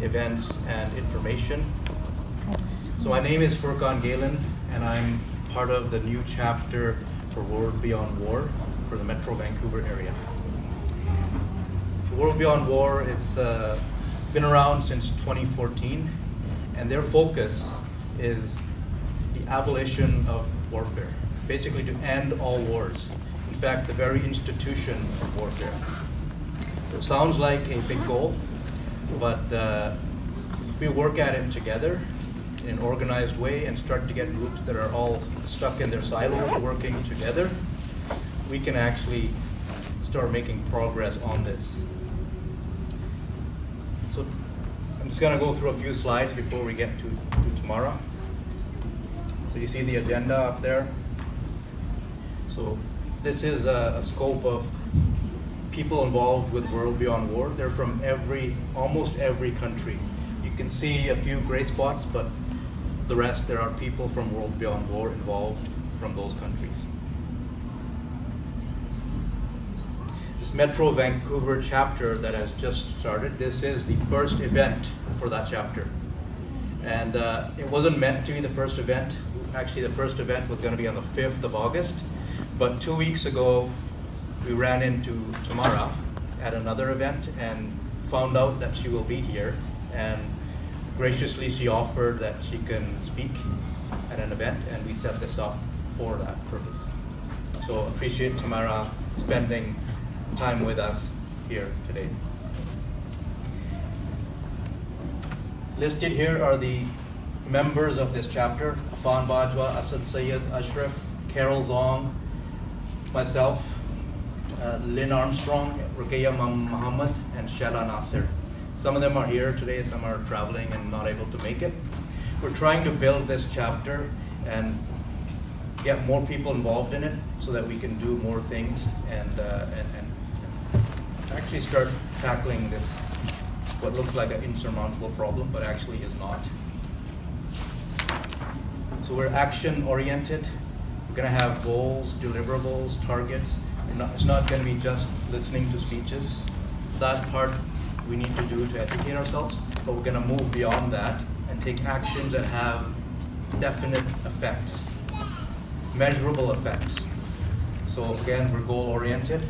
events, and information. So my name is Furkan Galen, and I'm part of the new chapter for World Beyond War for the Metro Vancouver area. World Beyond War, it's been around since 2014, and their focus is the abolition of warfare, basically to end all wars. In fact, the very institution of warfare. So it sounds like a big goal, but if we work at it together in an organized way and start to get groups that are all stuck in their silos working together, we can actually start making progress on this. So I'm just going to go through a few slides before we get to Tamara. So you see the agenda up there. So this is a scope of people involved with World Beyond War. They're from almost every country. You can see a few gray spots, but the rest, there are people from World Beyond War involved from those countries. This Metro Vancouver chapter that has just started, this is the first event for that chapter. And it wasn't meant to be the first event. Actually, the first event was going to be on the 5th of August. But 2 weeks ago, we ran into Tamara at another event and found out that she will be here. And graciously, she offered that she can speak at an event, and we set this up for that purpose. So appreciate Tamara spending time with us here today. Listed here are the members of this chapter: Afan Bajwa, Asad Sayed, Ashraf, Carol Zong, myself, Lynn Armstrong, Ruqayya Muhammad, and Shada Nasir. Some of them are here today, some are traveling and not able to make it. We're trying to build this chapter and get more people involved in it so that we can do more things and actually start tackling this, what looks like an insurmountable problem, but actually is not. So we're action-oriented. We're going to have goals, deliverables, targets. It's not going to be just listening to speeches. That part we need to do to educate ourselves, but we're going to move beyond that and take actions that have definite effects, measurable effects. So again, we're goal-oriented.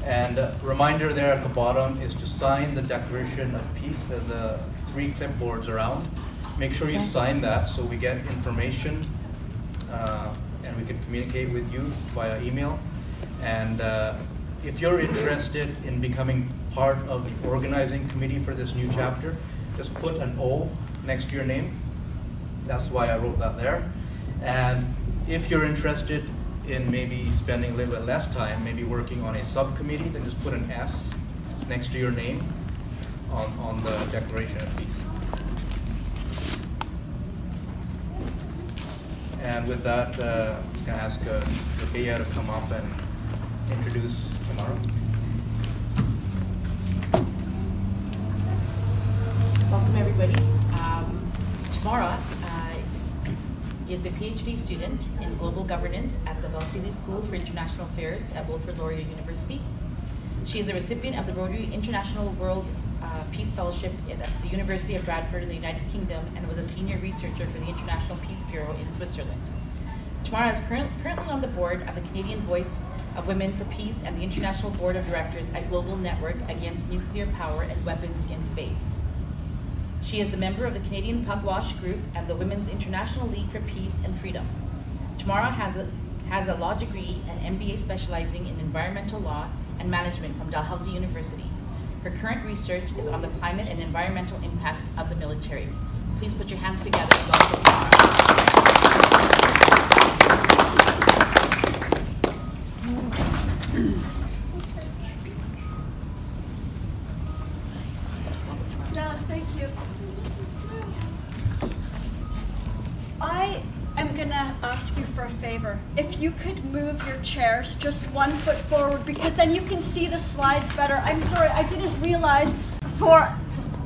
And a reminder there at the bottom is to sign the Declaration of Peace. There's 3 clipboards around. Make sure you sign that so we get information and we can communicate with you via email. And if you're interested in becoming part of the organizing committee for this new chapter, just put an O next to your name. That's why I wrote that there. And if you're interested in maybe spending a little bit less time, maybe working on a subcommittee, then just put an S next to your name on the Declaration of Peace. And with that, I'm going to ask Ruqayya to come up and introduce Tamara. Welcome, everybody. Tamara is a PhD student in global governance at the Valsili School for International Affairs at Wilfrid Laurier University. She is a recipient of the Rotary International World Peace Fellowship at the University of Bradford in the United Kingdom and was a senior researcher for the International Peace Bureau in Switzerland. Tamara is currently on the board of the Canadian Voice of Women for Peace and the International Board of Directors at Global Network Against Nuclear Power and Weapons in Space. She is the member of the Canadian Pugwash Group and the Women's International League for Peace and Freedom. Tamara has a law degree and MBA specializing in environmental law and management from Dalhousie University. Her current research is on the climate and environmental impacts of the military. Please put your hands together and welcome Tamara. Thank you. I am going to ask you for a favor. If you could move your chairs just 1 foot forward, because then you can see the slides better. I'm sorry, I didn't realize for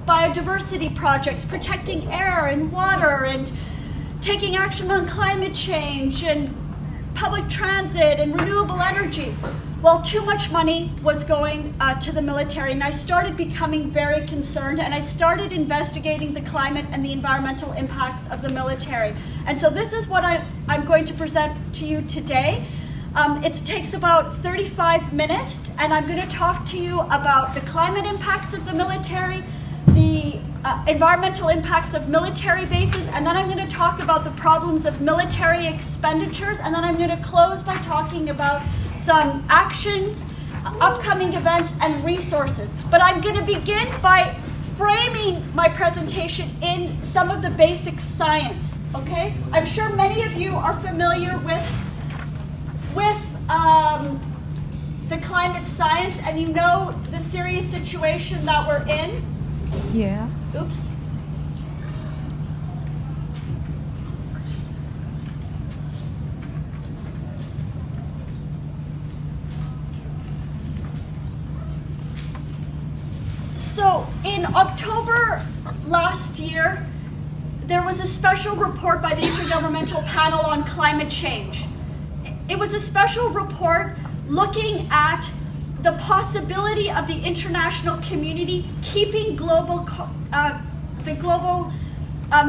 biodiversity projects, protecting air and water and taking action on climate change and public transit and renewable energy. Well, too much money was going to the military, and I started becoming very concerned, and I started investigating the climate and the environmental impacts of the military. And so this is what I'm going to present to you today. It takes about 35 minutes, and I'm going to talk to you about the climate impacts of the military, the environmental impacts of military bases, and then I'm going to talk about the problems of military expenditures, and then I'm going to close by talking about some actions, upcoming events, and resources. But I'm going to begin by framing my presentation in some of the basic science, okay? I'm sure many of you are familiar with the climate science, and you know the serious situation that we're in. Yeah. Oops. So in October last year, there was a special report by the Intergovernmental Panel on Climate Change. It was a special report looking at the possibility of the international community keeping the global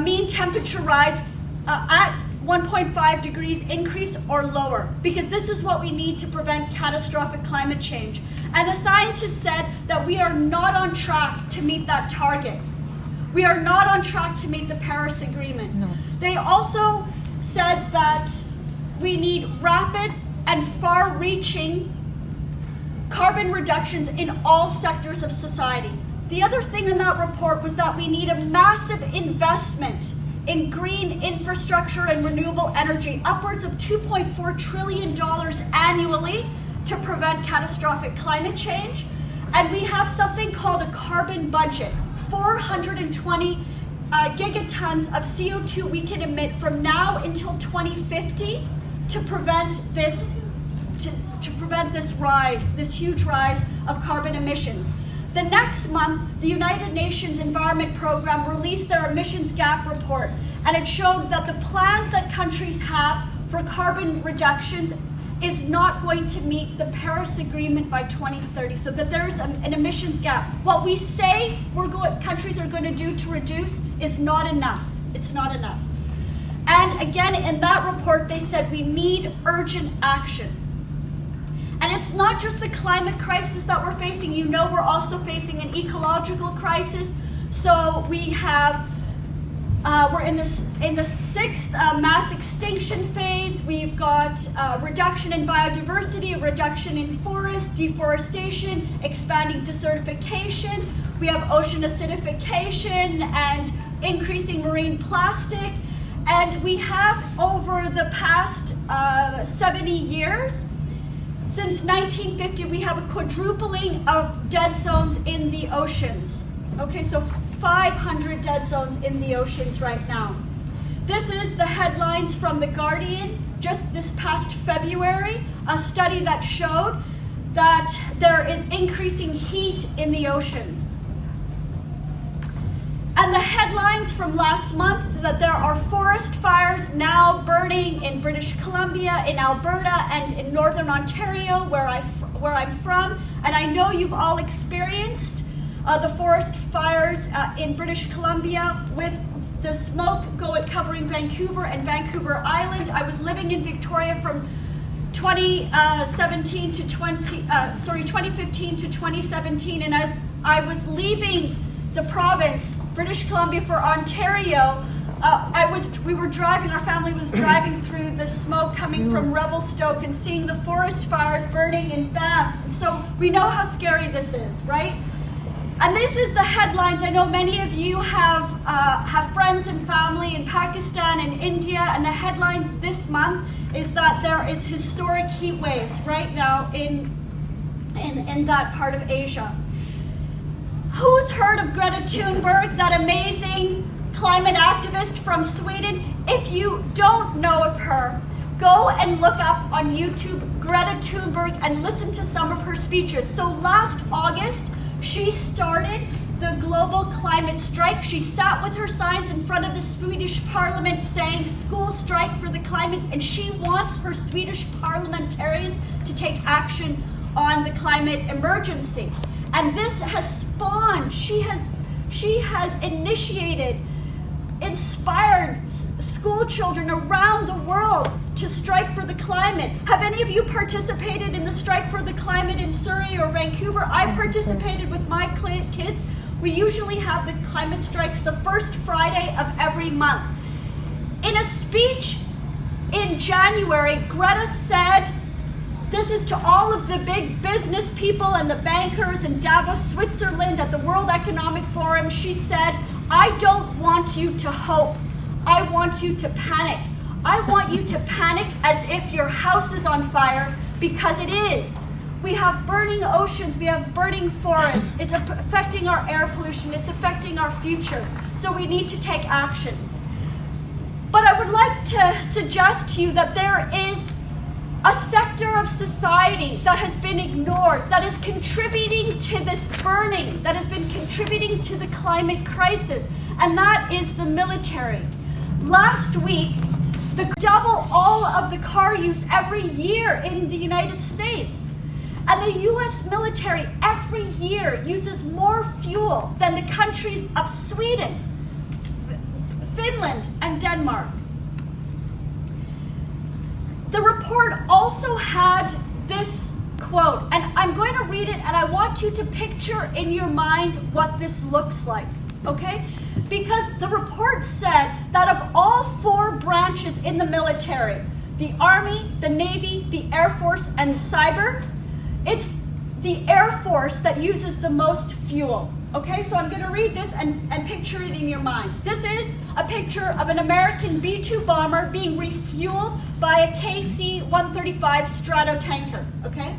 mean temperature rise at 1.5 degrees increase or lower, because this is what we need to prevent catastrophic climate change. And the scientists said that we are not on track to meet that target. We are not on track to meet the Paris Agreement. No. They also said that we need rapid and far-reaching carbon reductions in all sectors of society. The other thing in that report was that we need a massive investment in green infrastructure and renewable energy, upwards of $2.4 trillion annually to prevent catastrophic climate change. And we have something called a carbon budget, 420 gigatons of CO2 we can emit from now until 2050 to prevent this rise, this huge rise of carbon emissions. The next month, the United Nations Environment Program released their emissions gap report, and it showed that the plans that countries have for carbon reductions is not going to meet the Paris Agreement by 2030, so that there's an emissions gap. What we say countries are going to do to reduce is not enough. It's not enough. And again, in that report, they said we need urgent action. And it's not just the climate crisis that we're facing. You know, we're also facing an ecological crisis. So we have, we're in the sixth mass extinction phase. We've got reduction in biodiversity, a reduction in forests, deforestation, expanding desertification. We have ocean acidification and increasing marine plastic. And we have, over the past 70 years, since 1950, we have a quadrupling of dead zones in the oceans. Okay, so 500 dead zones in the oceans right now. This is the headlines from The Guardian just this past February, a study that showed that there is increasing heat in the oceans. And the headlines from last month, that there are forest fires now burning in British Columbia, in Alberta, and in Northern Ontario, where I'm from. And I know you've all experienced the forest fires in British Columbia, with the smoke covering Vancouver and Vancouver Island. I was living in Victoria from 2015 to 2017, and as I was leaving the province, British Columbia, for Ontario, our family was driving through the smoke coming from Revelstoke and seeing the forest fires burning in Banff. And so we know how scary this is, right? And this is the headlines. I know many of you have friends and family in Pakistan and India, and the headlines this month is that there is historic heat waves right now in that part of Asia. Who's heard of Greta Thunberg, that amazing climate activist from Sweden? If you don't know of her, go and look up on YouTube Greta Thunberg and listen to some of her speeches. So last August, she started the global climate strike. She sat with her signs in front of the Swedish parliament saying, "School strike for the climate," and she wants her Swedish parliamentarians to take action on the climate emergency. And this has spawned, she has initiated, inspired school children around the world to strike for the climate. Have any of you participated in the strike for the climate in Surrey or Vancouver? I participated with my kids. We usually have the climate strikes the first Friday of every month. In a speech in January, Greta said, this is to all of the big business people and the bankers in Davos, Switzerland at the World Economic Forum. She said, I don't want you to hope. I want you to panic. I want you to panic as if your house is on fire, because it is. We have burning oceans, we have burning forests. It's affecting our air pollution, it's affecting our future. So we need to take action. But I would like to suggest to you that there is a sector of society that has been ignored, that is contributing to this burning, that has been contributing to the climate crisis, and that is the military. Last week, double all of the car use every year in the United States. And the US military every year uses more fuel than the countries of Sweden, Finland, and Denmark. The report also had this quote, and I'm going to read it, and I want you to picture in your mind what this looks like, okay? Because the report said that of all 4 branches in the military, the Army, the Navy, the Air Force, and Cyber, it's the Air Force that uses the most fuel. Okay, so I'm going to read this and picture it in your mind. This is a picture of an American B-2 bomber being refueled by a KC-135 Stratotanker, okay?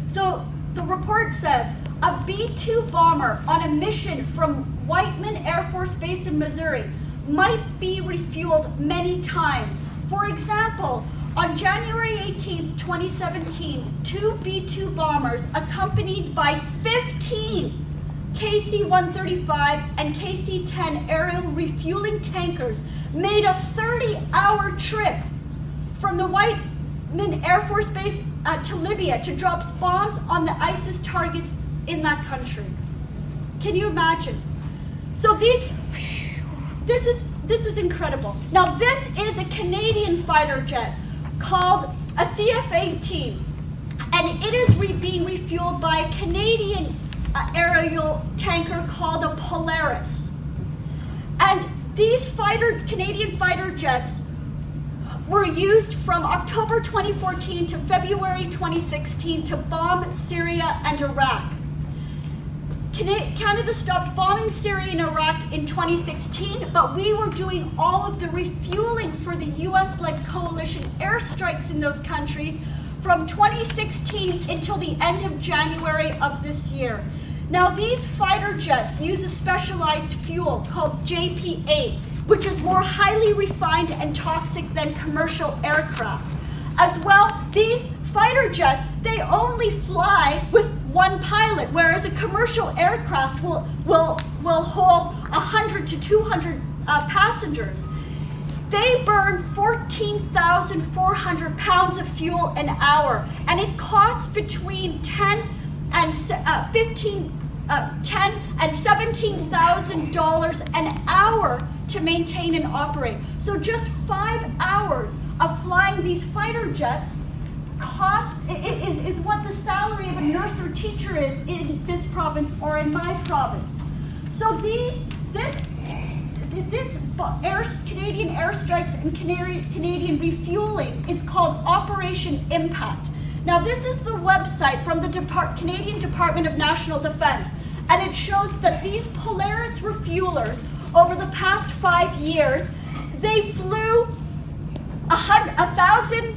So the report says, a B-2 bomber on a mission from Whiteman Air Force Base in Missouri might be refueled many times. For example, on January 18, 2017, 2 B-2 bombers accompanied by 15 KC-135 and KC-10 aerial refueling tankers made a 30-hour trip from the Whiteman Air Force Base to Libya to drop bombs on the ISIS targets in that country. Can you imagine? So this is incredible. Now this is a Canadian fighter jet called a CF-18, and it is being refueled by a Canadian aerial tanker called a Polaris. And these Canadian fighter jets were used from October 2014 to February 2016 to bomb Syria and Iraq. Canada stopped bombing Syria and Iraq in 2016, but we were doing all of the refueling for the US-led coalition airstrikes in those countries from 2016 until the end of January of this year. Now these fighter jets use a specialized fuel called JP-8, which is more highly refined and toxic than commercial aircraft. As well, these fighter jets, they only fly with one pilot, whereas a commercial aircraft will hold 100 to 200 passengers. They burn 14,400 pounds of fuel an hour, and it costs between $10,000 and $17,000 an hour to maintain and operate. So just 5 hours of flying these fighter jets is what the salary of a nurse or teacher is in this province or in my province. So this Canadian airstrikes and Canadian refueling is called Operation Impact. Now this is the website from the Canadian Department of National Defence, and it shows that these Polaris refuelers over the past 5 years, they flew 1,000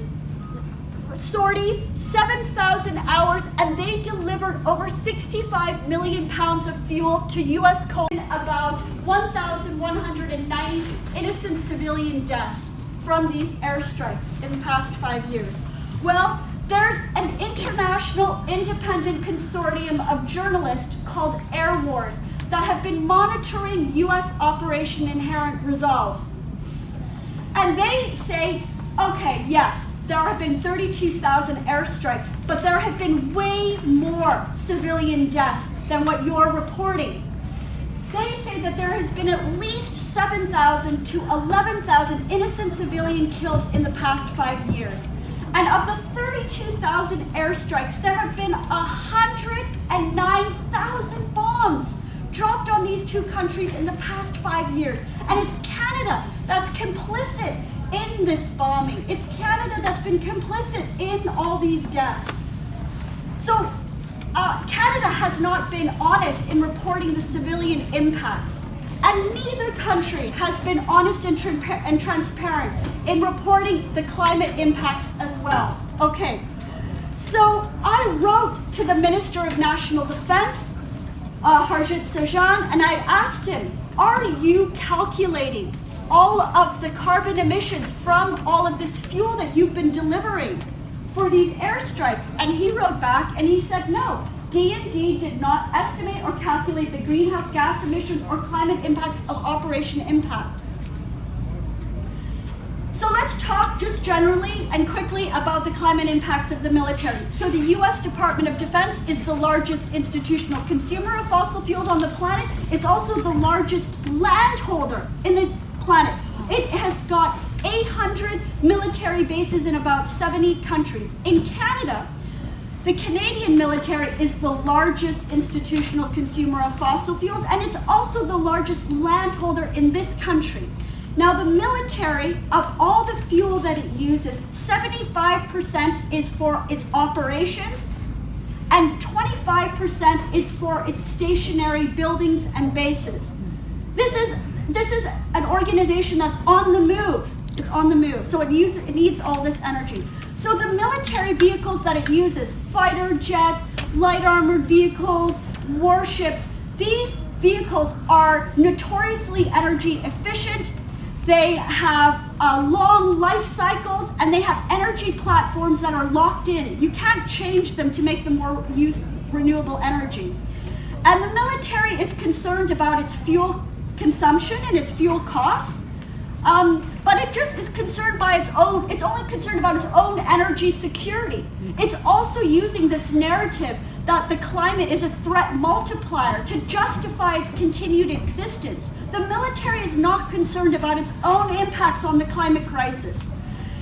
sorties, 7,000 hours, and they delivered over 65 million pounds of fuel to U.S. about 1,190 innocent civilian deaths from these airstrikes in the past 5 years. Well, there's an international independent consortium of journalists called Air Wars that have been monitoring U.S. Operation Inherent Resolve. And they say, okay, yes, there have been 32,000 airstrikes, but there have been way more civilian deaths than what you're reporting. They say that there has been at least 7,000 to 11,000 innocent civilian killed in the past 5 years. And of the 32,000 airstrikes, there have been 109,000 bombs dropped on these two countries in the past 5 years. And it's Canada that's complicit in this bombing. It's Canada that's been complicit in all these deaths. So Canada has not been honest in reporting the civilian impacts. And neither country has been honest and transparent in reporting the climate impacts as well. Okay, so I wrote to the Minister of National Defense, Harjit Sajjan, and I asked him, are you calculating all of the carbon emissions from all of this fuel that you've been delivering for these airstrikes? And he wrote back and he said, no, D&D did not estimate or calculate the greenhouse gas emissions or climate impacts of Operation Impact. So let's talk just generally and quickly about the climate impacts of the military. So the US Department of Defense is the largest institutional consumer of fossil fuels on the planet. It's also the largest landholder in the planet. It has got 800 military bases in about 70 countries. In Canada, the Canadian military is the largest institutional consumer of fossil fuels, and it's also the largest landholder in this country. Now, the military, of all the fuel that it uses, 75% is for its operations, and 25% is for its stationary buildings and bases. This is an organization that's on the move. It's on the move, so it needs all this energy. So the military vehicles that it uses, fighter jets, light armored vehicles, warships, these vehicles are notoriously energy efficient. They have long life cycles, and they have energy platforms that are locked in. You can't change them to make them more use renewable energy. And the military is concerned about its fuel consumption and its fuel costs. But it just is concerned by it's only concerned about its own energy security. It's also using this narrative that the climate is a threat multiplier to justify its continued existence. The military is not concerned about its own impacts on the climate crisis.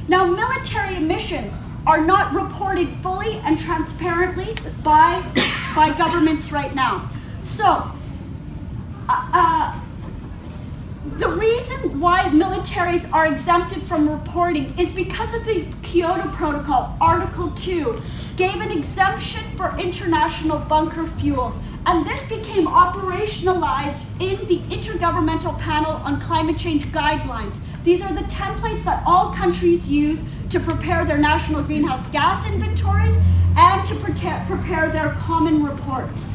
Now, military emissions are not reported fully and transparently by governments right now. So, the reason why militaries are exempted from reporting is because of the Kyoto Protocol, Article 2, gave an exemption for international bunker fuels. And this became operationalized in the Intergovernmental Panel on Climate Change Guidelines. These are the templates that all countries use to prepare their national greenhouse gas inventories and to prepare their common reports.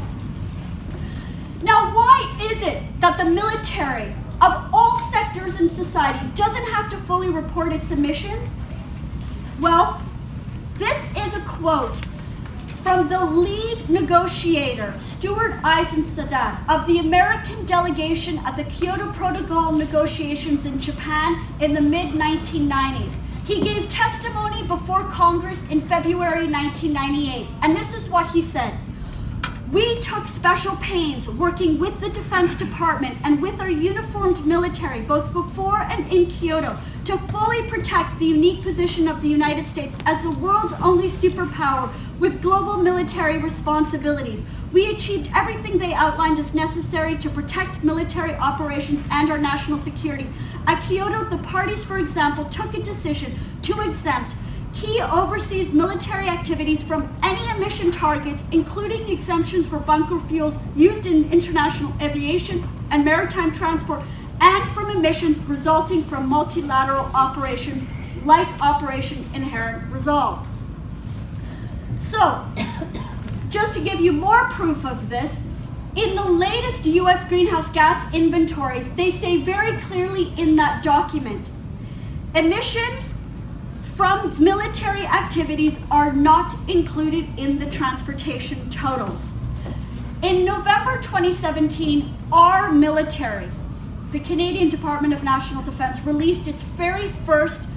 Now, why is it that the military, of all sectors in society, doesn't have to fully report its emissions? Well, this is a quote from the lead negotiator, Stuart Eisenstadt, of the American delegation at the Kyoto Protocol negotiations in Japan in the mid-1990s. He gave testimony before Congress in February 1998, and this is what he said. We took special pains working with the Defense Department and with our uniformed military, both before and in Kyoto, to fully protect the unique position of the United States as the world's only superpower with global military responsibilities. We achieved everything they outlined as necessary to protect military operations and our national security. At Kyoto, the parties, for example, took a decision to exempt key overseas military activities from any emission targets, including exemptions for bunker fuels used in international aviation and maritime transport, and from emissions resulting from multilateral operations like Operation Inherent Resolve. So, just to give you more proof of this, in the latest US greenhouse gas inventories, they say very clearly in that document, emissions from military activities are not included in the transportation totals. In November 2017, our military, the Canadian Department of National Defense, released its very first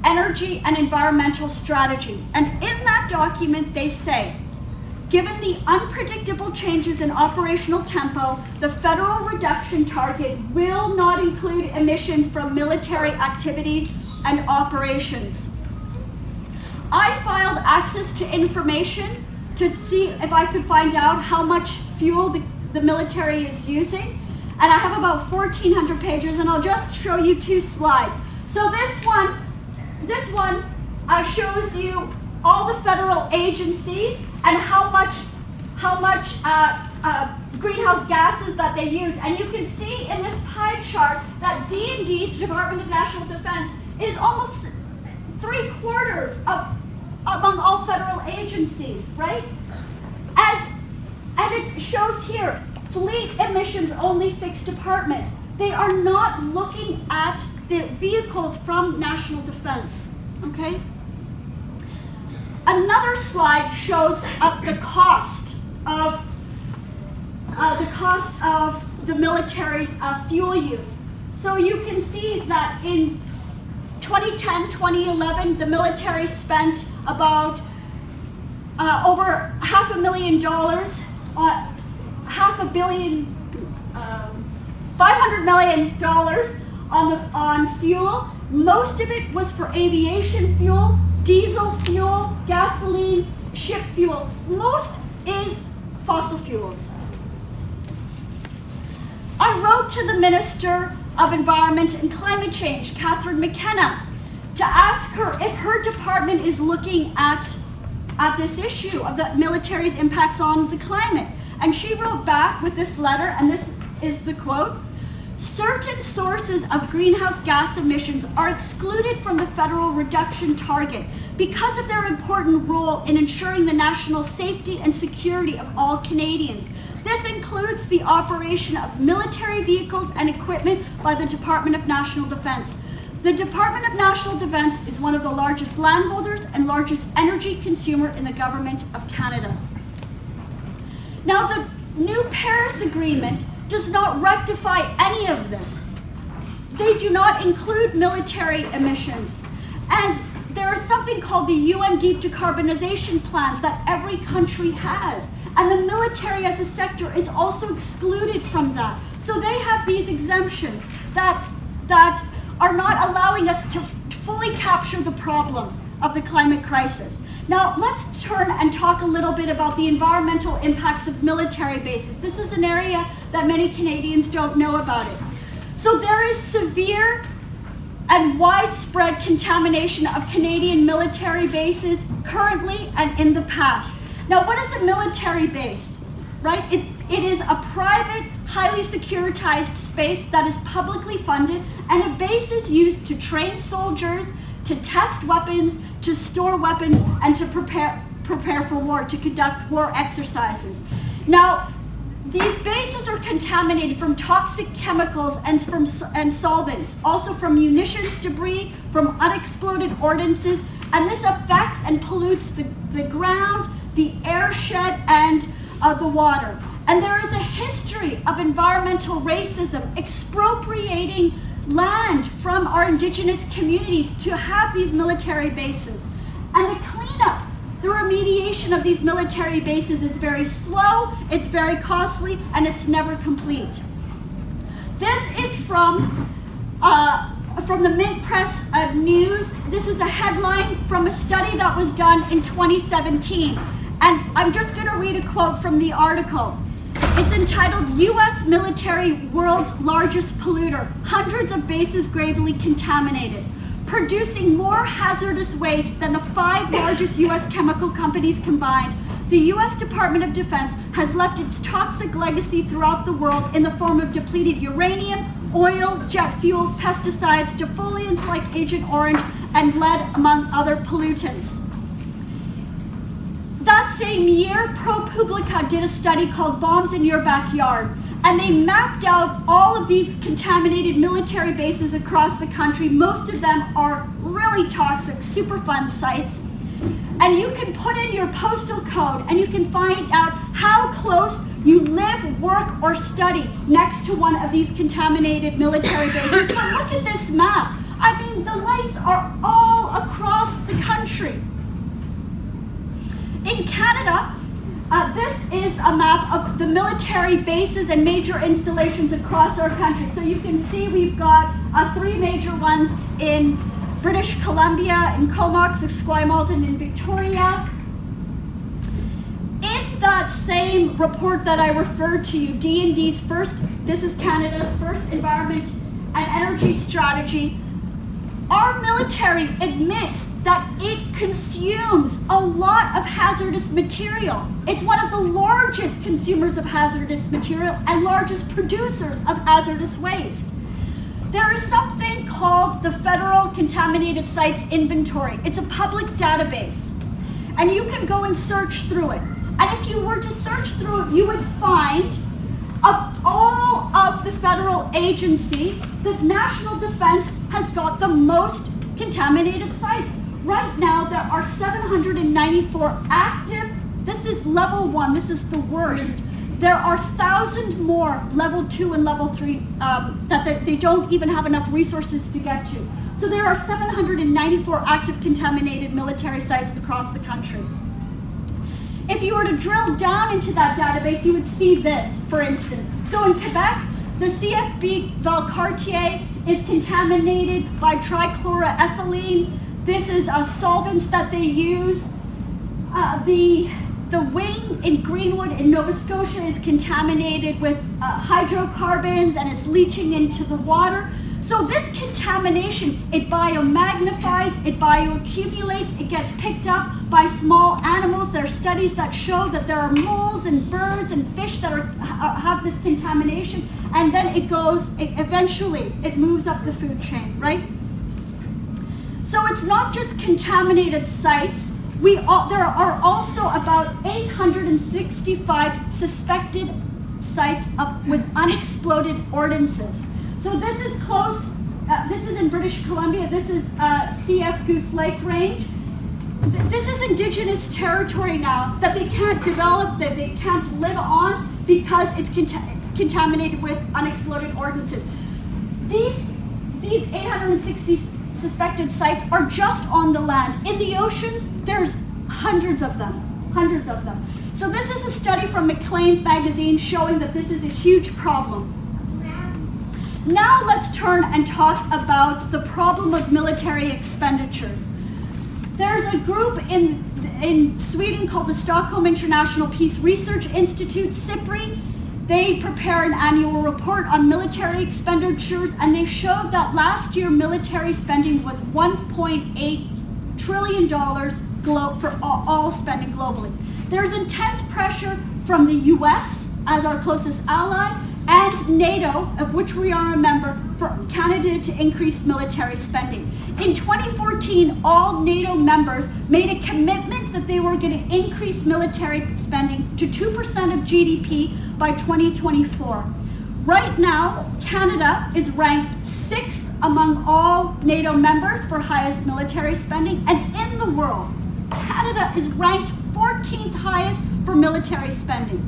energy and environmental strategy. And in that document, they say, given the unpredictable changes in operational tempo, the federal reduction target will not include emissions from military activities and operations. I filed access to information to see if I could find out how much fuel the military is using. And I have about 1,400 pages, and I'll just show you 2 slides. So this one shows you all the federal agencies and how much greenhouse gases that they use. And you can see in this pie chart that D&D, the Department of National Defense, is almost 3/4 among all federal agencies, right? And it shows here, fleet emissions, only 6 departments. They are not looking at the vehicles from national defense, okay? Another slide shows the cost of the military's fuel use. So you can see that in 2010, 2011, the military spent about over $500 million on fuel. Most of it was for aviation fuel, diesel fuel, gasoline, ship fuel. Most is fossil fuels. I wrote to the Minister of Environment and Climate Change, Catherine McKenna, to ask her if her department is looking at this issue of the military's impacts on the climate. And she wrote back with this letter, and this is the quote: certain sources of greenhouse gas emissions are excluded from the federal reduction target because of their important role in ensuring the national safety and security of all Canadians. This includes the operation of military vehicles and equipment by the Department of National Defense. The Department of National Defense is one of the largest landholders and largest energy consumer in the Government of Canada. Now, the new Paris Agreement does not rectify any of this. They do not include military emissions. And there is something called the UN Deep Decarbonization Plans that every country has. And the military as a sector is also excluded from that. So they have these exemptions that are not allowing us to fully capture the problem of the climate crisis. Now, let's turn and talk a little bit about the environmental impacts of military bases. This is an area that many Canadians don't know about it. So there is severe and widespread contamination of Canadian military bases currently and in the past. Now, what is a military base, right? It is a private, highly securitized space that is publicly funded, and a base is used to train soldiers, to test weapons, to store weapons, and to prepare for war, to conduct war exercises. Now, these bases are contaminated from toxic chemicals and solvents, also from munitions debris, from unexploded ordnances, and this affects and pollutes the ground, the airshed, and the water. And there is a history of environmental racism, expropriating land from our Indigenous communities to have these military bases. And the cleanup, the remediation of these military bases is very slow, it's very costly, and it's never complete. This is from the Mint Press News. This is a headline from a study that was done in 2017. And I'm just going to read a quote from the article. It's entitled, U.S. Military World's Largest Polluter, Hundreds of Bases Gravely Contaminated, producing more hazardous waste than the 5 largest U.S. chemical companies combined. The U.S. Department of Defense has left its toxic legacy throughout the world in the form of depleted uranium, oil, jet fuel, pesticides, defoliants like Agent Orange, and lead, among other pollutants. That same year, ProPublica did a study called Bombs in Your Backyard, and they mapped out all of these contaminated military bases across the country. Most of them are really toxic, Superfund sites. And you can put in your postal code and you can find out how close you live, work, or study next to one of these contaminated military bases. So look at this map. I mean, the lights are all country. In Canada, this is a map of the military bases and major installations across our country. So you can see we've got 3 major ones in British Columbia, in Comox, Esquimalt, in Victoria. In that same report that I referred to you, D&D's this is Canada's first environment and energy strategy, our military admits that it consumes a lot of hazardous material. It's one of the largest consumers of hazardous material and largest producers of hazardous waste. There is something called the Federal Contaminated Sites Inventory. It's a public database, and you can go and search through it. And if you were to search through it, you would find of all of the federal agencies, the National Defense has got the most contaminated sites. Right now, there are 794 active. This is level 1. This is the worst. There are 1,000 more level 2 and level 3 that they don't even have enough resources to get to. So there are 794 active contaminated military sites across the country. If you were to drill down into that database, you would see this, for instance. So in Quebec, the CFB Valcartier is contaminated by trichloroethylene. This is solvents that they use. The wing in Greenwood in Nova Scotia is contaminated with hydrocarbons, and it's leaching into the water. So this contamination, it biomagnifies, it bioaccumulates, it gets picked up by small animals. There are studies that show that there are moles and birds and fish that have this contamination, and then eventually it moves up the food chain, right? So it's not just contaminated sites. There are also about 865 suspected sites with unexploded ordnances. So this is close, this is in British Columbia, this is CF Goose Lake Range. This is indigenous territory now that they can't develop, that they can't live on because it's contaminated with unexploded ordnances. These 860 suspected sites are just on the land. In the oceans, there's hundreds of them. So this is a study from Maclean's magazine showing that this is a huge problem. Now let's turn and talk about the problem of military expenditures. There's a group in Sweden called the Stockholm International Peace Research Institute, SIPRI. They prepare an annual report on military expenditures, and they showed that last year military spending was $1.8 trillion for all spending globally. There's intense pressure from the US as our closest ally, and NATO, of which we are a member, for Canada to increase military spending. In 2014, all NATO members made a commitment that they were going to increase military spending to 2% of GDP by 2024. Right now, Canada is ranked 6th among all NATO members for highest military spending, and in the world, Canada is ranked 14th highest for military spending.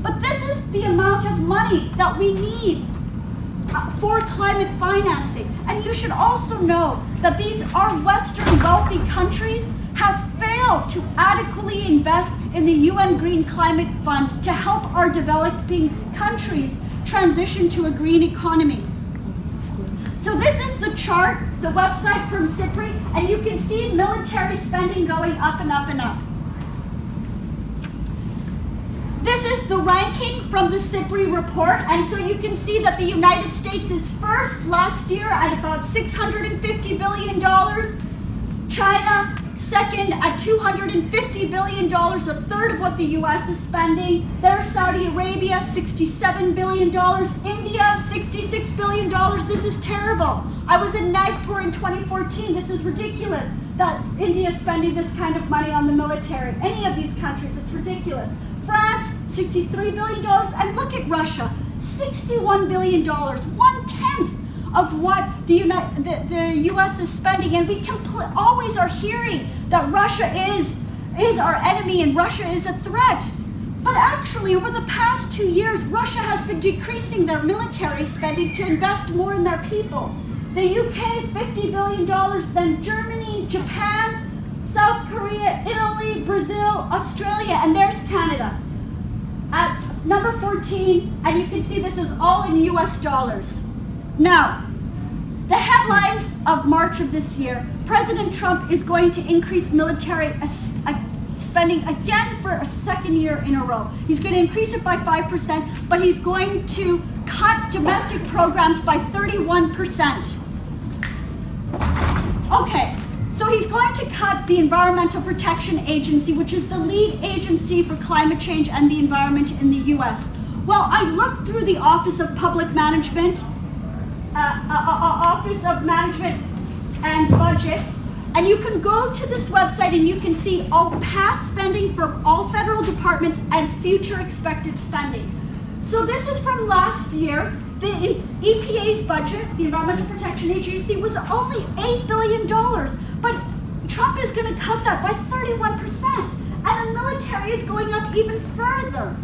But this is the amount of money that we need for climate financing. And you should also know that our Western wealthy countries have failed to adequately invest in the UN Green Climate Fund to help our developing countries transition to a green economy. So this is the chart, the website from SIPRI, and you can see military spending going up and up and up. This is the ranking from the SIPRI report, and so you can see that the United States is first last year at about $650 billion. China, second at $250 billion, a third of what the US is spending. There's Saudi Arabia, $67 billion. India, $66 billion. This is terrible. I was in Nagpur in 2014. This is ridiculous that India is spending this kind of money on the military. Any of these countries, it's ridiculous. France, $63 billion, and look at Russia, $61 billion, 1/10 of what the U.S. is spending, and we always are hearing that Russia is our enemy and Russia is a threat. But actually, over the past 2 years, Russia has been decreasing their military spending to invest more in their people. The UK, $50 billion, then Germany, Japan, South Korea, Italy, Brazil, Australia, and there's Canada at number 14, and you can see this is all in US dollars. Now, the headlines of March of this year, President Trump is going to increase military spending again for a second year in a row. He's going to increase it by 5%, but he's going to cut domestic programs by 31%. Okay, so he's going to cut the Environmental Protection Agency, which is the lead agency for climate change and the environment in the US. Well, I looked through the Office of Public Management, Office of Management and Budget, and you can go to this website and you can see all past spending for all federal departments and future expected spending. So this is from last year. The EPA's budget, the Environmental Protection Agency, was only $8 billion, but Trump is going to cut that by 31%, and the military is going up even further.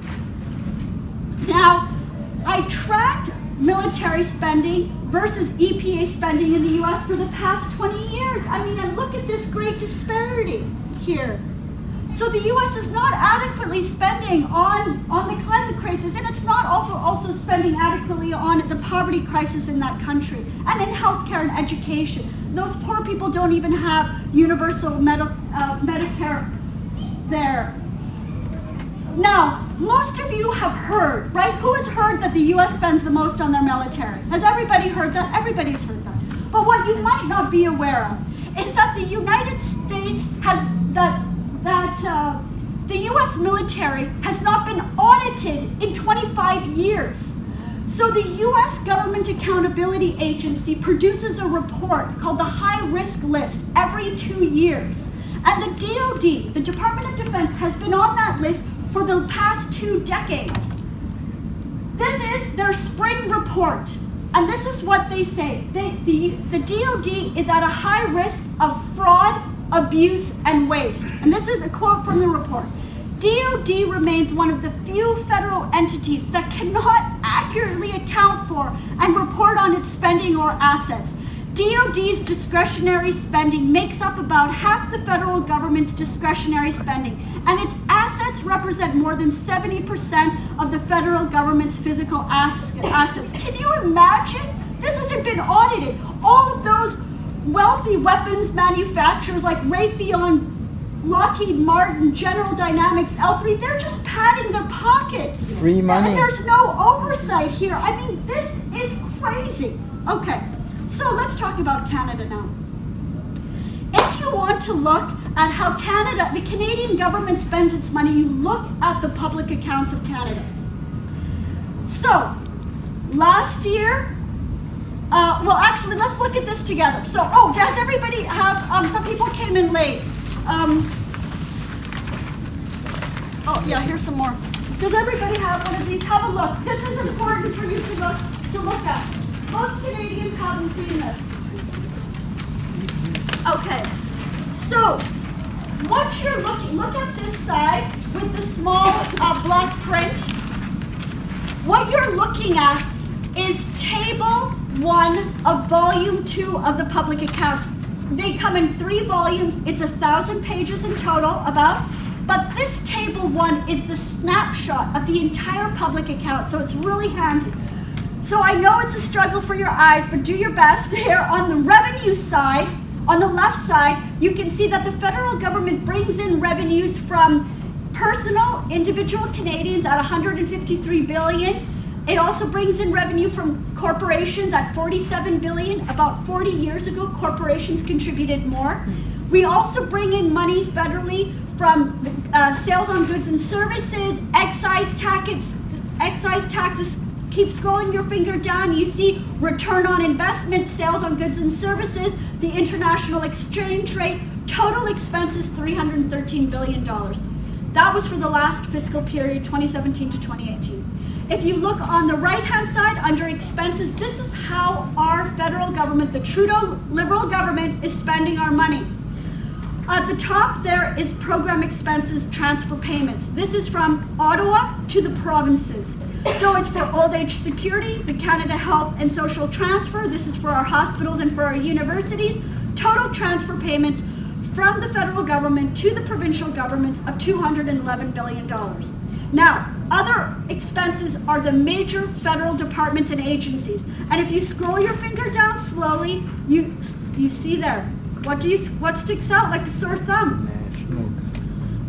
Now, I tracked military spending versus EPA spending in the US for the past 20 years. I mean, and look at this great disparity here. So the US is not adequately spending on the climate crisis, and it's not also spending adequately on the poverty crisis in that country, and in healthcare and education. Those poor people don't even have universal Medicare there. Now, most of you have heard, right? Who has heard that the US spends the most on their military? Has everybody heard that? Everybody's heard that. But what you might not be aware of is that the United States has the US military has not been audited in 25 years. So the US Government Accountability Agency produces a report called the High Risk List every 2 years. And the DoD, the Department of Defense, has been on that list for the past 2 decades. This is their spring report, and this is what they say. The DoD is at a high risk of fraud, abuse, and waste. And this is a quote from the report. DoD remains one of the few federal entities that cannot accurately account for and report on its spending or assets. DoD's discretionary spending makes up about half the federal government's discretionary spending, and its assets represent more than 70% of the federal government's physical assets. Can you imagine? This hasn't been audited. All of those wealthy weapons manufacturers like Raytheon, Lockheed Martin, General Dynamics, L3, they're just padding their pockets. Free money. And there's no oversight here. I mean, this is crazy. Okay, so let's talk about Canada now. If you want to look at how Canada, the Canadian government spends its money, you look at the public accounts of Canada. So, last year, well, actually, let's look at this together. So, does everybody have, some people came in late. Yeah, here's some more. Does everybody have one of these? Have a look. This is important for you to look at. Most Canadians haven't seen this. Okay, so what you're look at this side with the small black print. What you're looking at is Table 1 of Volume 2 of the public accounts. They come in 3 volumes. It's 1,000 pages in total, but this Table 1 is the snapshot of the entire public account, so it's really handy. So I know it's a struggle for your eyes, but do your best. Here on the revenue side, on the left side, you can see that the federal government brings in revenues from personal, individual Canadians at $153 billion. It also brings in revenue from corporations at $47 billion. About 40 years ago, corporations contributed more. We also bring in money federally from sales on goods and services, excise taxes. Keep scrolling your finger down. You see return on investment, sales on goods and services, the international exchange rate. Total expenses $313 billion. That was for the last fiscal period, 2017 to 2018. If you look on the right-hand side under expenses, this is how our federal government, the Trudeau Liberal government, is spending our money. At the top there is program expenses, transfer payments. This is from Ottawa to the provinces. So it's for old age security, the Canada Health and Social Transfer. This is for our hospitals and for our universities. Total transfer payments from the federal government to the provincial governments of $211 billion. Now, other expenses are the major federal departments and agencies. And if you scroll your finger down slowly, you see there. What sticks out like a sore thumb?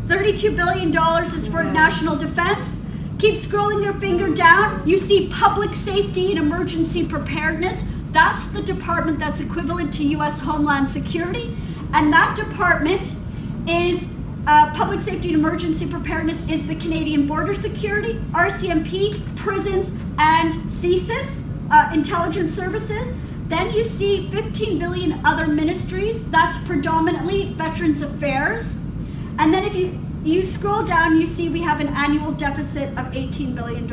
$32 billion is for national defense. Keep scrolling your finger down. You see public safety and emergency preparedness. That's the department that's equivalent to U.S. Homeland Security. And that department is public safety and emergency preparedness is the Canadian Border Security, RCMP, prisons, and CSIS, intelligence services. Then you see 15 billion other ministries. That's predominantly Veterans Affairs. And then if you scroll down, you see we have an annual deficit of $18 billion,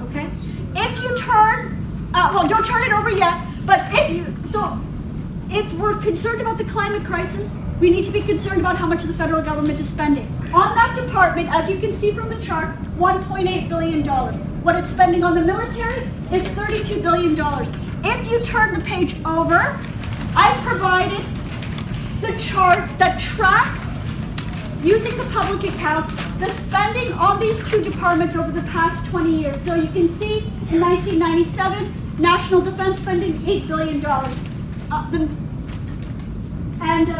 okay? If you turn, well, don't turn it over yet, but if we're concerned about the climate crisis, we need to be concerned about how much the federal government is spending. On that department, as you can see from the chart, $1.8 billion. What it's spending on the military is $32 billion. If you turn the page over, I've provided the chart that tracks, using the public accounts, the spending on these two departments over the past 20 years. So you can see in 1997, national defense spending, $8 billion.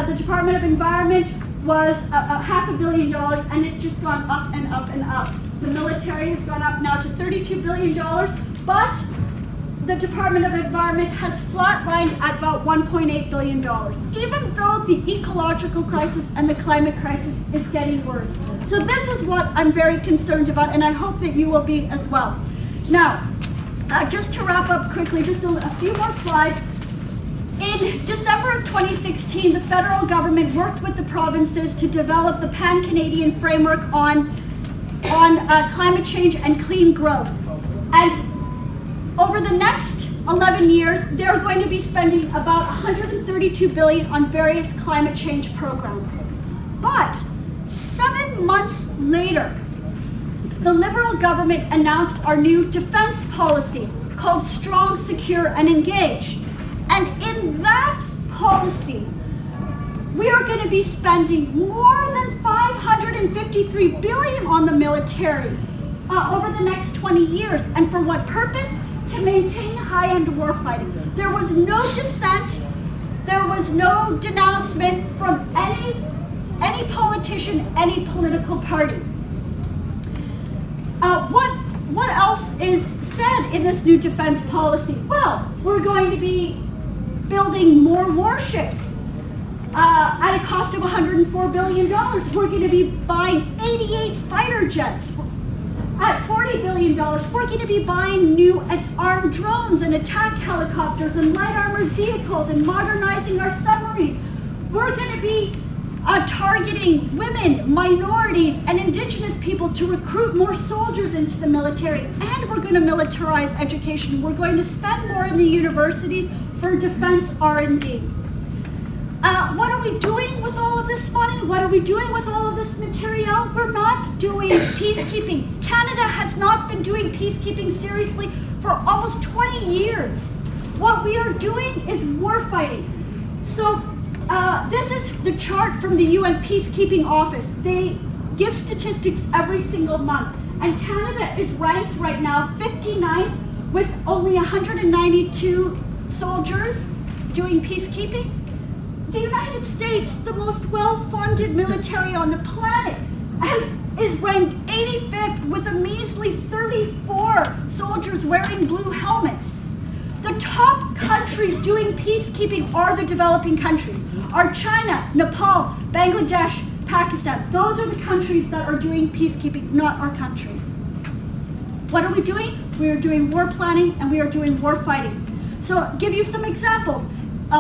The Department of Environment was $500 million, and it's just gone up and up and up. The military has gone up now to $32 billion, but the Department of Environment has flatlined at about $1.8 billion, even though the ecological crisis and the climate crisis is getting worse. So this is what I'm very concerned about, and I hope that you will be as well. Now, just to wrap up quickly, just a few more slides. In December of 2016, the federal government worked with the provinces to develop the Pan-Canadian framework on climate change and clean growth. And over the next 11 years, they're going to be spending about $132 billion on various climate change programs. But 7 months later, the Liberal government announced our new defense policy called Strong, Secure, and Engaged. And in that policy, we are going to be spending more than $553 billion on the military over the next 20 years. And for what purpose? To maintain high-end warfighting. There was no dissent, there was no denouncement from any politician, any political party. What else is said in this new defense policy? Well, we're going to be building more warships at a cost of $104 billion. We're going to be buying 88 fighter jets at $40 billion. We're going to be buying new armed drones and attack helicopters and light armored vehicles and modernizing our submarines. We're going to be targeting women, minorities, and indigenous people to recruit more soldiers into the military. And we're going to militarize education. We're going to spend more in the universities for defense R&D. What are we doing with all of this money? What are we doing with all of this material? We're not doing peacekeeping. Canada has not been doing peacekeeping seriously for almost 20 years. What we are doing is warfighting. So this is the chart from the UN Peacekeeping Office. They give statistics every single month. And Canada is ranked right now 59 with only 192 soldiers doing peacekeeping. The United States, the most well-funded military on the planet, is ranked 85th with a measly 34 soldiers wearing blue helmets. The top countries doing peacekeeping are the developing countries, are China, Nepal, Bangladesh, Pakistan. Those are the countries that are doing peacekeeping, not our country. What are we doing? We are doing war planning and we are doing war fighting. So I'll give you some examples.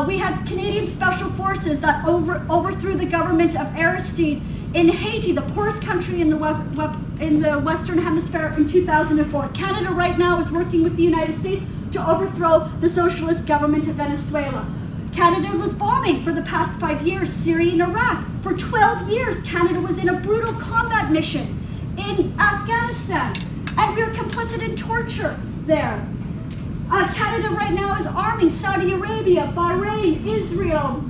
We had Canadian Special Forces that overthrew the government of Aristide in Haiti, the poorest country in the Western Hemisphere, in 2004. Canada right now is working with the United States to overthrow the socialist government of Venezuela. Canada was bombing for the past 5 years Syria and Iraq. For 12 years, Canada was in a brutal combat mission in Afghanistan, and we were complicit in torture there. Canada right now is arming Saudi Arabia, Bahrain, Israel,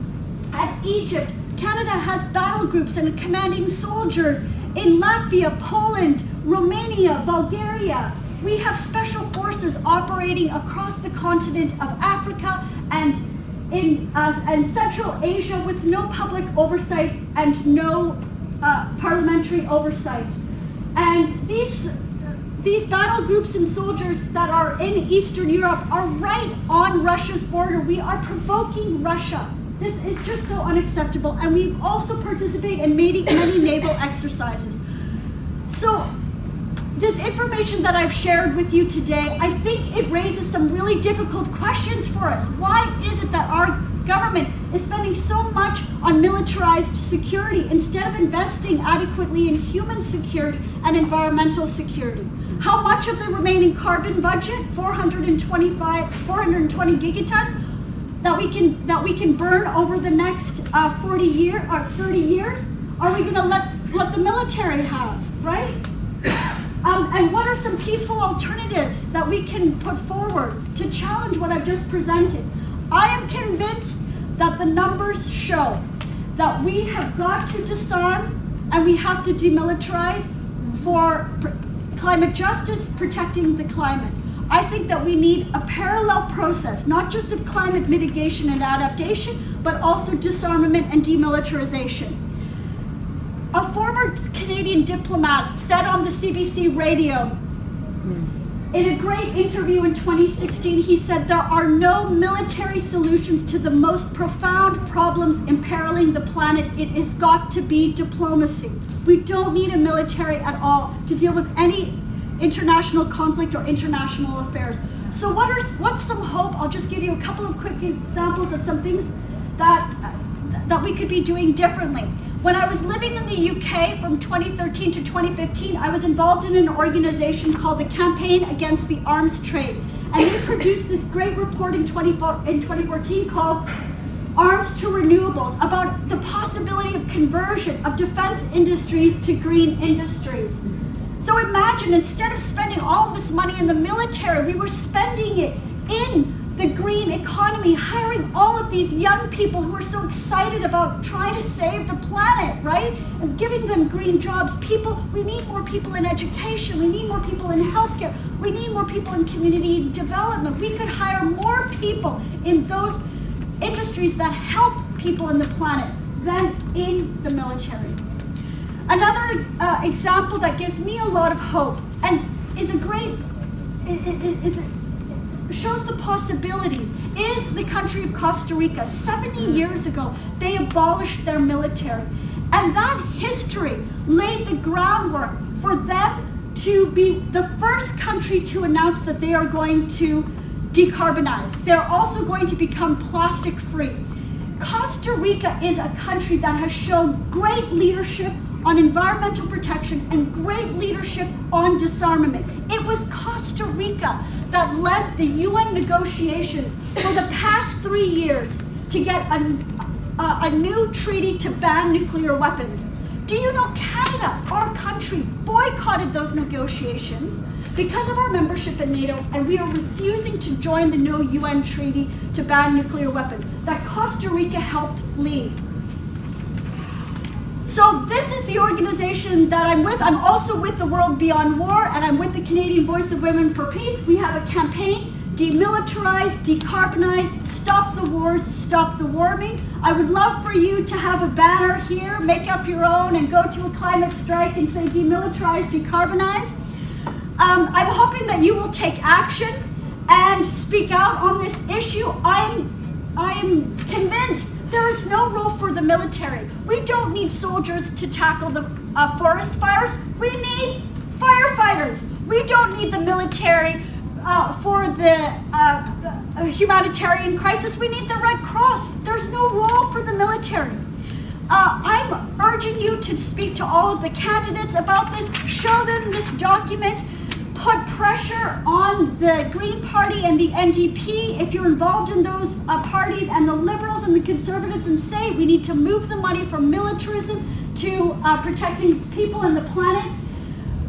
and Egypt Canada has battle groups and commanding soldiers in Latvia, Poland, Romania, Bulgaria. We have special forces operating across the continent of Africa and in Central Asia with no public oversight and no parliamentary oversight. And these battle groups and soldiers that are in Eastern Europe are right on Russia's border. We are provoking Russia. This is just so unacceptable. And we also participate in many naval exercises. So this information that I've shared with you today, I think it raises some really difficult questions for us. Why is it that our government is spending so much on militarized security instead of investing adequately in human security and environmental security? How much of the remaining carbon budget, 420 gigatons, that we can burn over the next 30 years, are we going to let the military have, right? And what are some peaceful alternatives that we can put forward to challenge what I've just presented? I am convinced that the numbers show that we have got to disarm and we have to demilitarize for climate justice, protecting the climate. I think that we need a parallel process, not just of climate mitigation and adaptation, but also disarmament and demilitarization. A former Canadian diplomat said on the CBC radio, in a great interview in 2016, he said, there are no military solutions to the most profound problems imperiling the planet. It has got to be diplomacy. We don't need a military at all to deal with any international conflict or international affairs. So what's some hope? I'll just give you a couple of quick examples of some things that we could be doing differently. When I was living in the UK from 2013 to 2015, I was involved in an organization called the Campaign Against the Arms Trade. And we produced this great report in 2014 called Arms to Renewables, about the possibility of conversion of defense industries to green industries. So imagine, instead of spending all of this money in the military, we were spending it in the green economy, hiring all of these young people who are so excited about trying to save the planet, right? And giving them green jobs. We need more people in education. We need more people in healthcare. We need more people in community development. We could hire more people in those industries that help people in the planet than in the military. Another example that gives me a lot of hope and shows the possibilities is the country of Costa Rica. 70 years ago, they abolished their military. And that history laid the groundwork for them to be the first country to announce that they are going to decarbonize. They're also going to become plastic free. Costa Rica is a country that has shown great leadership on environmental protection and great leadership on disarmament. It was Costa Rica that led the UN negotiations for the past 3 years to get a new treaty to ban nuclear weapons. Do you know Canada, our country, boycotted those negotiations because of our membership in NATO, and we are refusing to join the no UN treaty to ban nuclear weapons that Costa Rica helped lead. So this is the organization that I'm with. I'm also with the World Beyond War, and I'm with the Canadian Voice of Women for Peace. We have a campaign, demilitarize, decarbonize, stop the wars, stop the warming. I would love for you to have a banner here, make up your own, and go to a climate strike and say demilitarize, decarbonize. I'm hoping that you will take action and speak out on this issue. I am convinced there is no role for the military. We don't need soldiers to tackle the forest fires. We need firefighters. We don't need the military for the humanitarian crisis. We need the Red Cross. There's no role for the military. I'm urging you to speak to all of the candidates about this, show them this document, put pressure on the Green Party and the NDP if you're involved in those parties, and the Liberals and the Conservatives, and say we need to move the money from militarism to protecting people and the planet.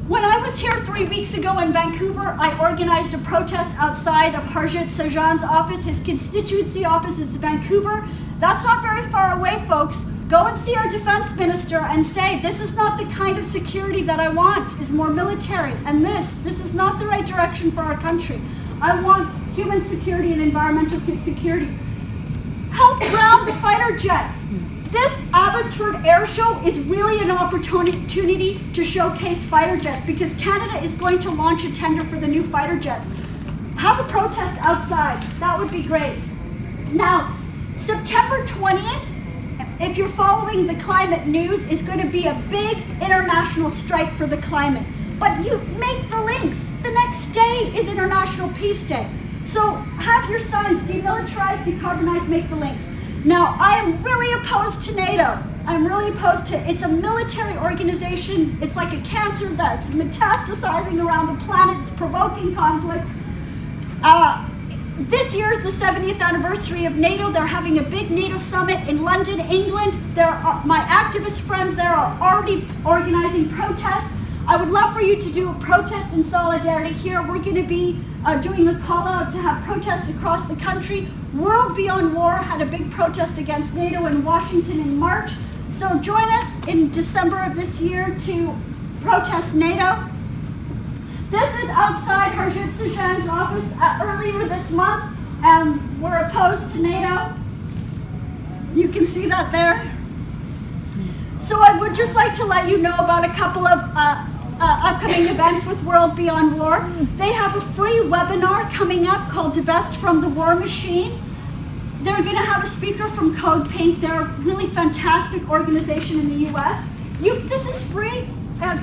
When I was here 3 weeks ago in Vancouver, I organized a protest outside of Harjit Sajjan's office. His constituency office is Vancouver. That's not very far away, folks. Go and see our defense minister and say, this is not the kind of security that I want, is more military, and this is not the right direction for our country. I want human security and environmental security. Help ground the fighter jets. This Abbotsford Air Show is really an opportunity to showcase fighter jets because Canada is going to launch a tender for the new fighter jets. Have a protest outside. That would be great. Now, September 20th, if you're following the climate news, is going to be a big international strike for the climate. But you make the links. The next day is International Peace Day. So have your signs, demilitarize, decarbonize, make the links. Now, I am really opposed to NATO. I'm really opposed to it. It's a military organization. It's like a cancer that's metastasizing around the planet. It's provoking conflict. This year is the 70th anniversary of NATO. They're having a big NATO summit in London, England. My activist friends there are already organizing protests. I would love for you to do a protest in solidarity here. We're going to be doing a call out to have protests across the country. World Beyond War had a big protest against NATO in Washington in March. So join us in December of this year to protest NATO. This is outside Harjit Sajjan's office earlier this month, and we're opposed to NATO. You can see that there. So I would just like to let you know about a couple of upcoming events with World Beyond War. They have a free webinar coming up called Divest from the War Machine. They're going to have a speaker from Code Pink. They're a really fantastic organization in the US. This is free.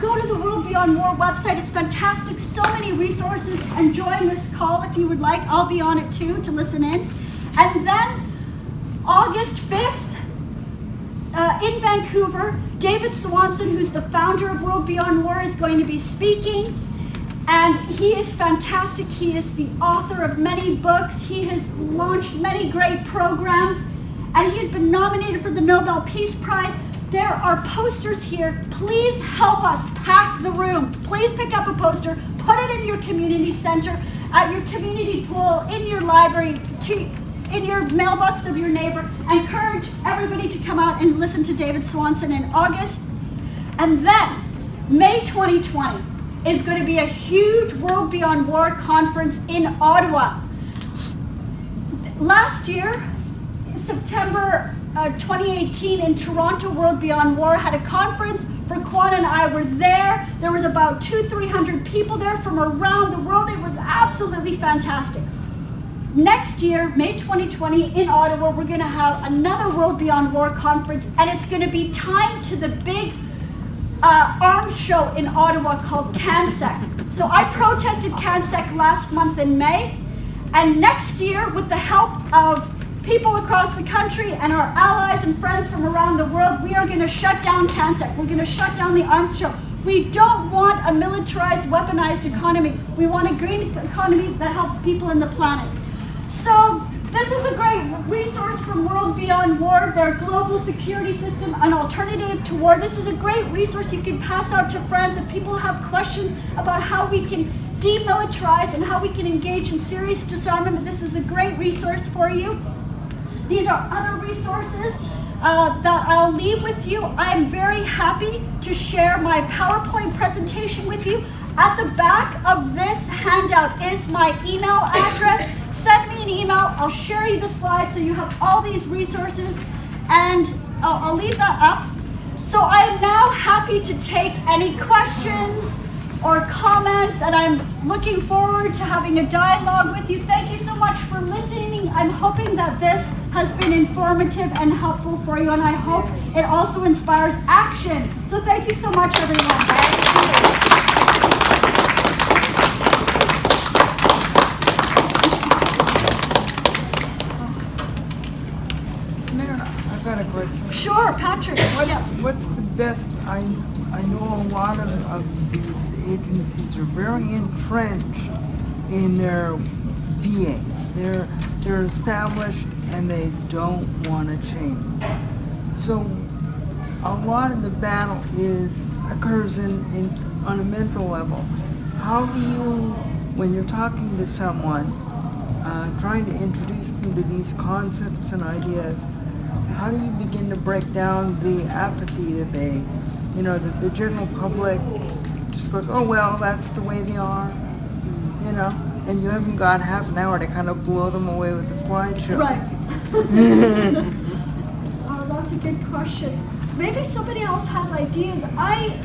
Go to the World Beyond War website. It's fantastic. So many resources. And join this call if you would like. I'll be on it too to listen in. And then August 5th, in Vancouver, David Swanson, who's the founder of World Beyond War, is going to be speaking. And he is fantastic. He is the author of many books. He has launched many great programs. And he's been nominated for the Nobel Peace Prize. There are posters here. Please help us pack the room. Please pick up a poster, put it in your community center, at your community pool, in your library, in your mailbox of your neighbor. Encourage everybody to come out and listen to David Swanson in August. And then, May 2020 is going to be a huge World Beyond War conference in Ottawa. Last year, September 2018 in Toronto, World Beyond War had a conference. Verquan and I were there. There was about 200-300 people there from around the world. It was absolutely fantastic. Next year, May 2020 in Ottawa, we're going to have another World Beyond War conference, and it's going to be timed to the big arms show in Ottawa called CanSec. So I protested CanSec last month in May, and next year, with the help of people across the country and our allies and friends from around the world, we are going to shut down CanSec. We're going to shut down the arms show. We don't want a militarized, weaponized economy. We want a green economy that helps people in the planet. So this is a great resource from World Beyond War, their global security system, an alternative to war. This is a great resource you can pass out to friends if people have questions about how we can demilitarize and how we can engage in serious disarmament. This is a great resource for you. These are other resources that I'll leave with you. I'm very happy to share my PowerPoint presentation with you. At the back of this handout is my email address. Send me an email. I'll share you the slides so you have all these resources, and I'll leave that up. So I am now happy to take any questions or comments, and I'm looking forward to having a dialogue with you. Thank you so much for listening. I'm hoping that this has been informative and helpful for you, and I hope it also inspires action. So thank you so much, everyone. I've got a question. Sure, Patrick. What's the best? I know a lot of these agencies are very entrenched in their being. They're established and they don't want to change. So a lot of the battle occurs on a mental level. How do you, when you're talking to someone, trying to introduce them to these concepts and ideas, how do you begin to break down the apathy that that the general public just goes, oh, well, that's the way they are, and you haven't got half an hour to kind of blow them away with a slideshow. Right. Oh, that's a good question. Maybe somebody else has ideas. I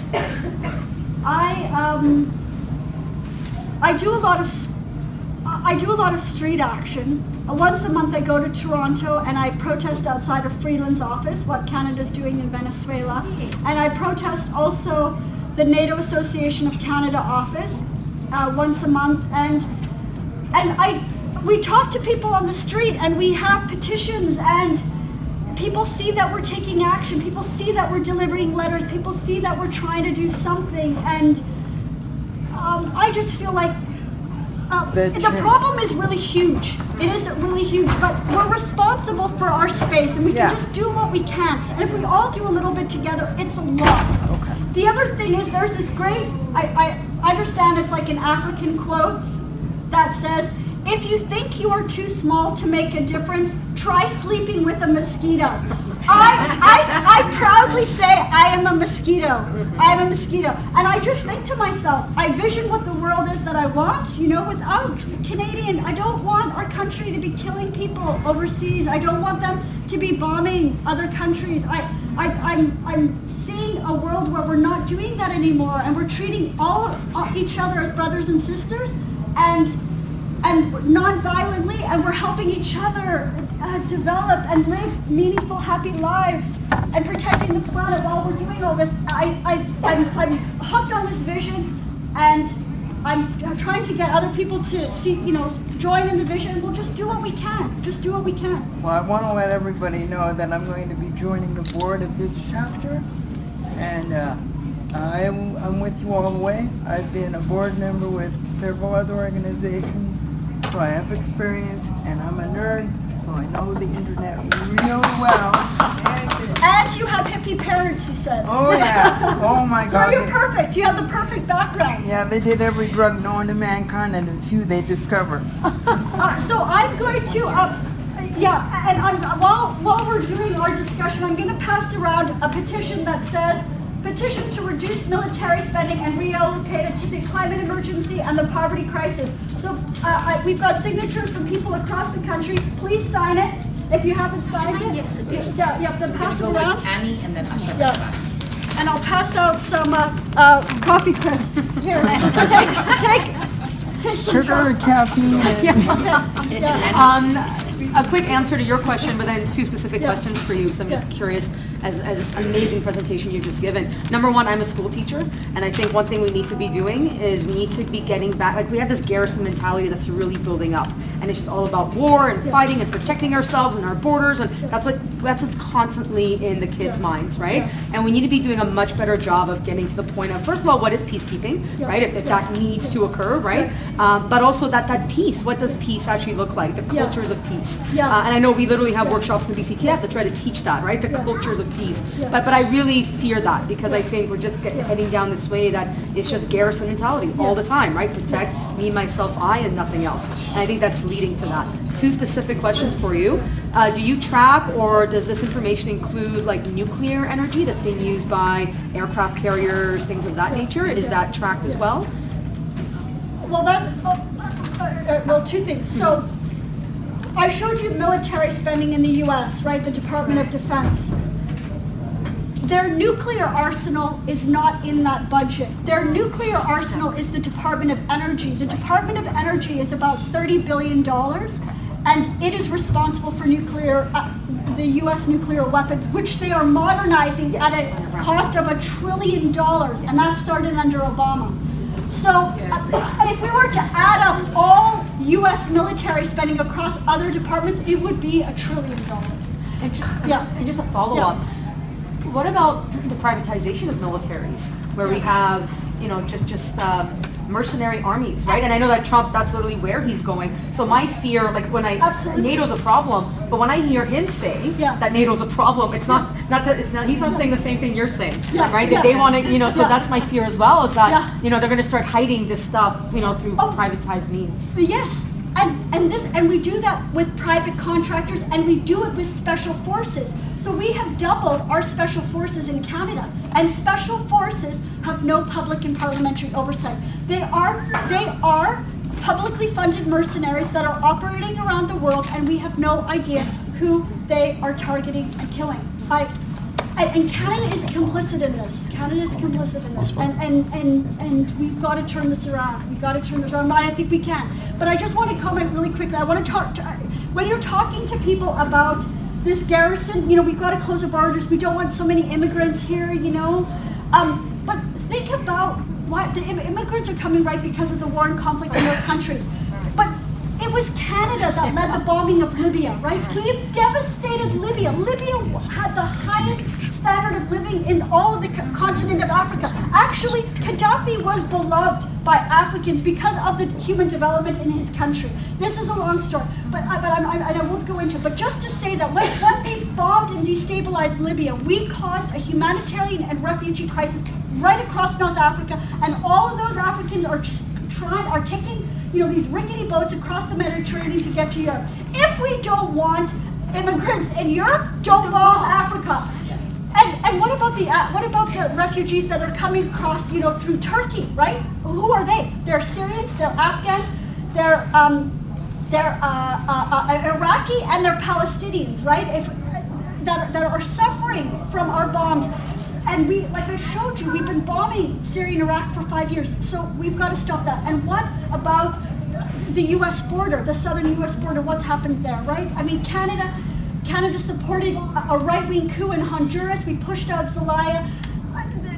do a lot of street action. Once a month I go to Toronto and I protest outside of Freeland's office, what Canada's doing in Venezuela. And I protest also the NATO Association of Canada office once a month. And we talk to people on the street and we have petitions, and people see that we're taking action. People see that we're delivering letters. People see that we're trying to do something. And I just feel like the problem is really huge. It is really huge, but we're responsible for our space, and we can just do what we can. And if we all do a little bit together, it's a lot. Okay. The other thing is there's this great, I understand it's like an African quote that says, if you think you are too small to make a difference, try sleeping with a mosquito. I proudly say I am a mosquito. I am a mosquito. And I just think to myself, I vision what the world is that I want, without Canadian. I don't want our country to be killing people overseas. I don't want them to be bombing other countries. I'm seeing a world where we're not doing that anymore, and we're treating each other as brothers and sisters, and non-violently, and we're helping each other develop and live meaningful, happy lives, and protecting the planet while we're doing all this. I'm hooked on this vision, and I'm trying to get other people to see, join in the vision. We'll just do what we can. Just do what we can. Well, I want to let everybody know that I'm going to be joining the board of this chapter, and I'm with you all the way. I've been a board member with several other organizations, so I have experience, and I'm a nerd, so I know the internet really well. And you have hippie parents, you said. Oh yeah, oh my God. So you're perfect. You have the perfect background. Yeah, they did every drug known to mankind, and a few they discovered. So I'm going to, while we're doing our discussion, I'm going to pass around a petition that says, petition to reduce military spending and reallocate it to the climate emergency and the poverty crisis. So we've got signatures from people across the country. Please sign it. If you haven't signed it, then pass it around. Annie and then Usher. Yeah. And I'll pass out some coffee crisps. Here, take Sugar, caffeine, A quick answer to your question, but then two specific questions for you, because I'm just curious, as this amazing presentation you've just given. Number one, I'm a school teacher, and I think one thing we need to be doing is we need to be getting back, like we have this garrison mentality that's really building up, and it's just all about war and fighting and protecting ourselves and our borders, and that's what's constantly in the kids' minds, right? And we need to be doing a much better job of getting to the point of, first of all, what is peacekeeping, right? If that needs to occur, right? But also that peace, what does peace actually look like? The cultures of peace. And I know we literally have workshops in the BCTF that try to teach that, right? The cultures of peace. But I really fear that, because I think we're just heading down this way that it's just garrison mentality all the time, right? Protect me, myself, I, and nothing else. And I think that's leading to that. Two specific questions for you. Do you track, or does this information include like nuclear energy that's being used by aircraft carriers, things of that nature? Is that tracked as well? Well, two things. So I showed you military spending in the U.S., right? The Department of Defense. Their nuclear arsenal is not in that budget. Their nuclear arsenal is the Department of Energy. The Department of Energy is about $30 billion, and it is responsible for the U.S. nuclear weapons, which they are modernizing at a cost of $1 trillion, and that started under Obama. So if we were to add up all U.S. military spending across other departments, it would be $1 trillion. And just a follow-up. What about the privatization of militaries, where we have, just mercenary armies, right? And I know that Trump, that's literally where he's going. So my fear, like NATO's a problem, but when I hear him say that NATO's a problem, he's not saying the same thing you're saying, right? That they want to, so that's my fear as well, is that, they're going to start hiding this stuff, through privatized means. Yes. And we do that with private contractors, and we do it with special forces. So we have doubled our special forces in Canada, and special forces have no public and parliamentary oversight. They are publicly funded mercenaries that are operating around the world, and we have no idea who they are targeting and killing. And Canada is complicit in this. Canada is complicit in this. And we've got to turn this around. We've got to turn this around. I think we can. But I just want to comment really quickly. I want to talk, when you're talking to people about this garrison, we've got to close our borders. We don't want so many immigrants here, But think about why the immigrants are coming right because of the war and conflict in their countries. But it was Canada that led the bombing of Libya, right? We've devastated Libya. Libya had the highest standard of living in all of the continent of Africa. Actually, Gaddafi was beloved by Africans because of the human development in his country. This is a long story, but I won't go into it. But just to say that when they bombed and destabilized Libya, we caused a humanitarian and refugee crisis right across North Africa, and all of those Africans are taking these rickety boats across the Mediterranean to get to Europe. If we don't want immigrants in Europe, don't bomb Africa. And what about the refugees that are coming across, through Turkey, right? Who are they? They're Syrians, they're Afghans, they're Iraqi, and they're Palestinians, right? That are suffering from our bombs. And like I showed you, we've been bombing Syria and Iraq for 5 years. So we've got to stop that. And what about the U.S. border, the southern U.S. border? What's happened there, right? I mean, Canada supported a right-wing coup in Honduras. We pushed out Zelaya.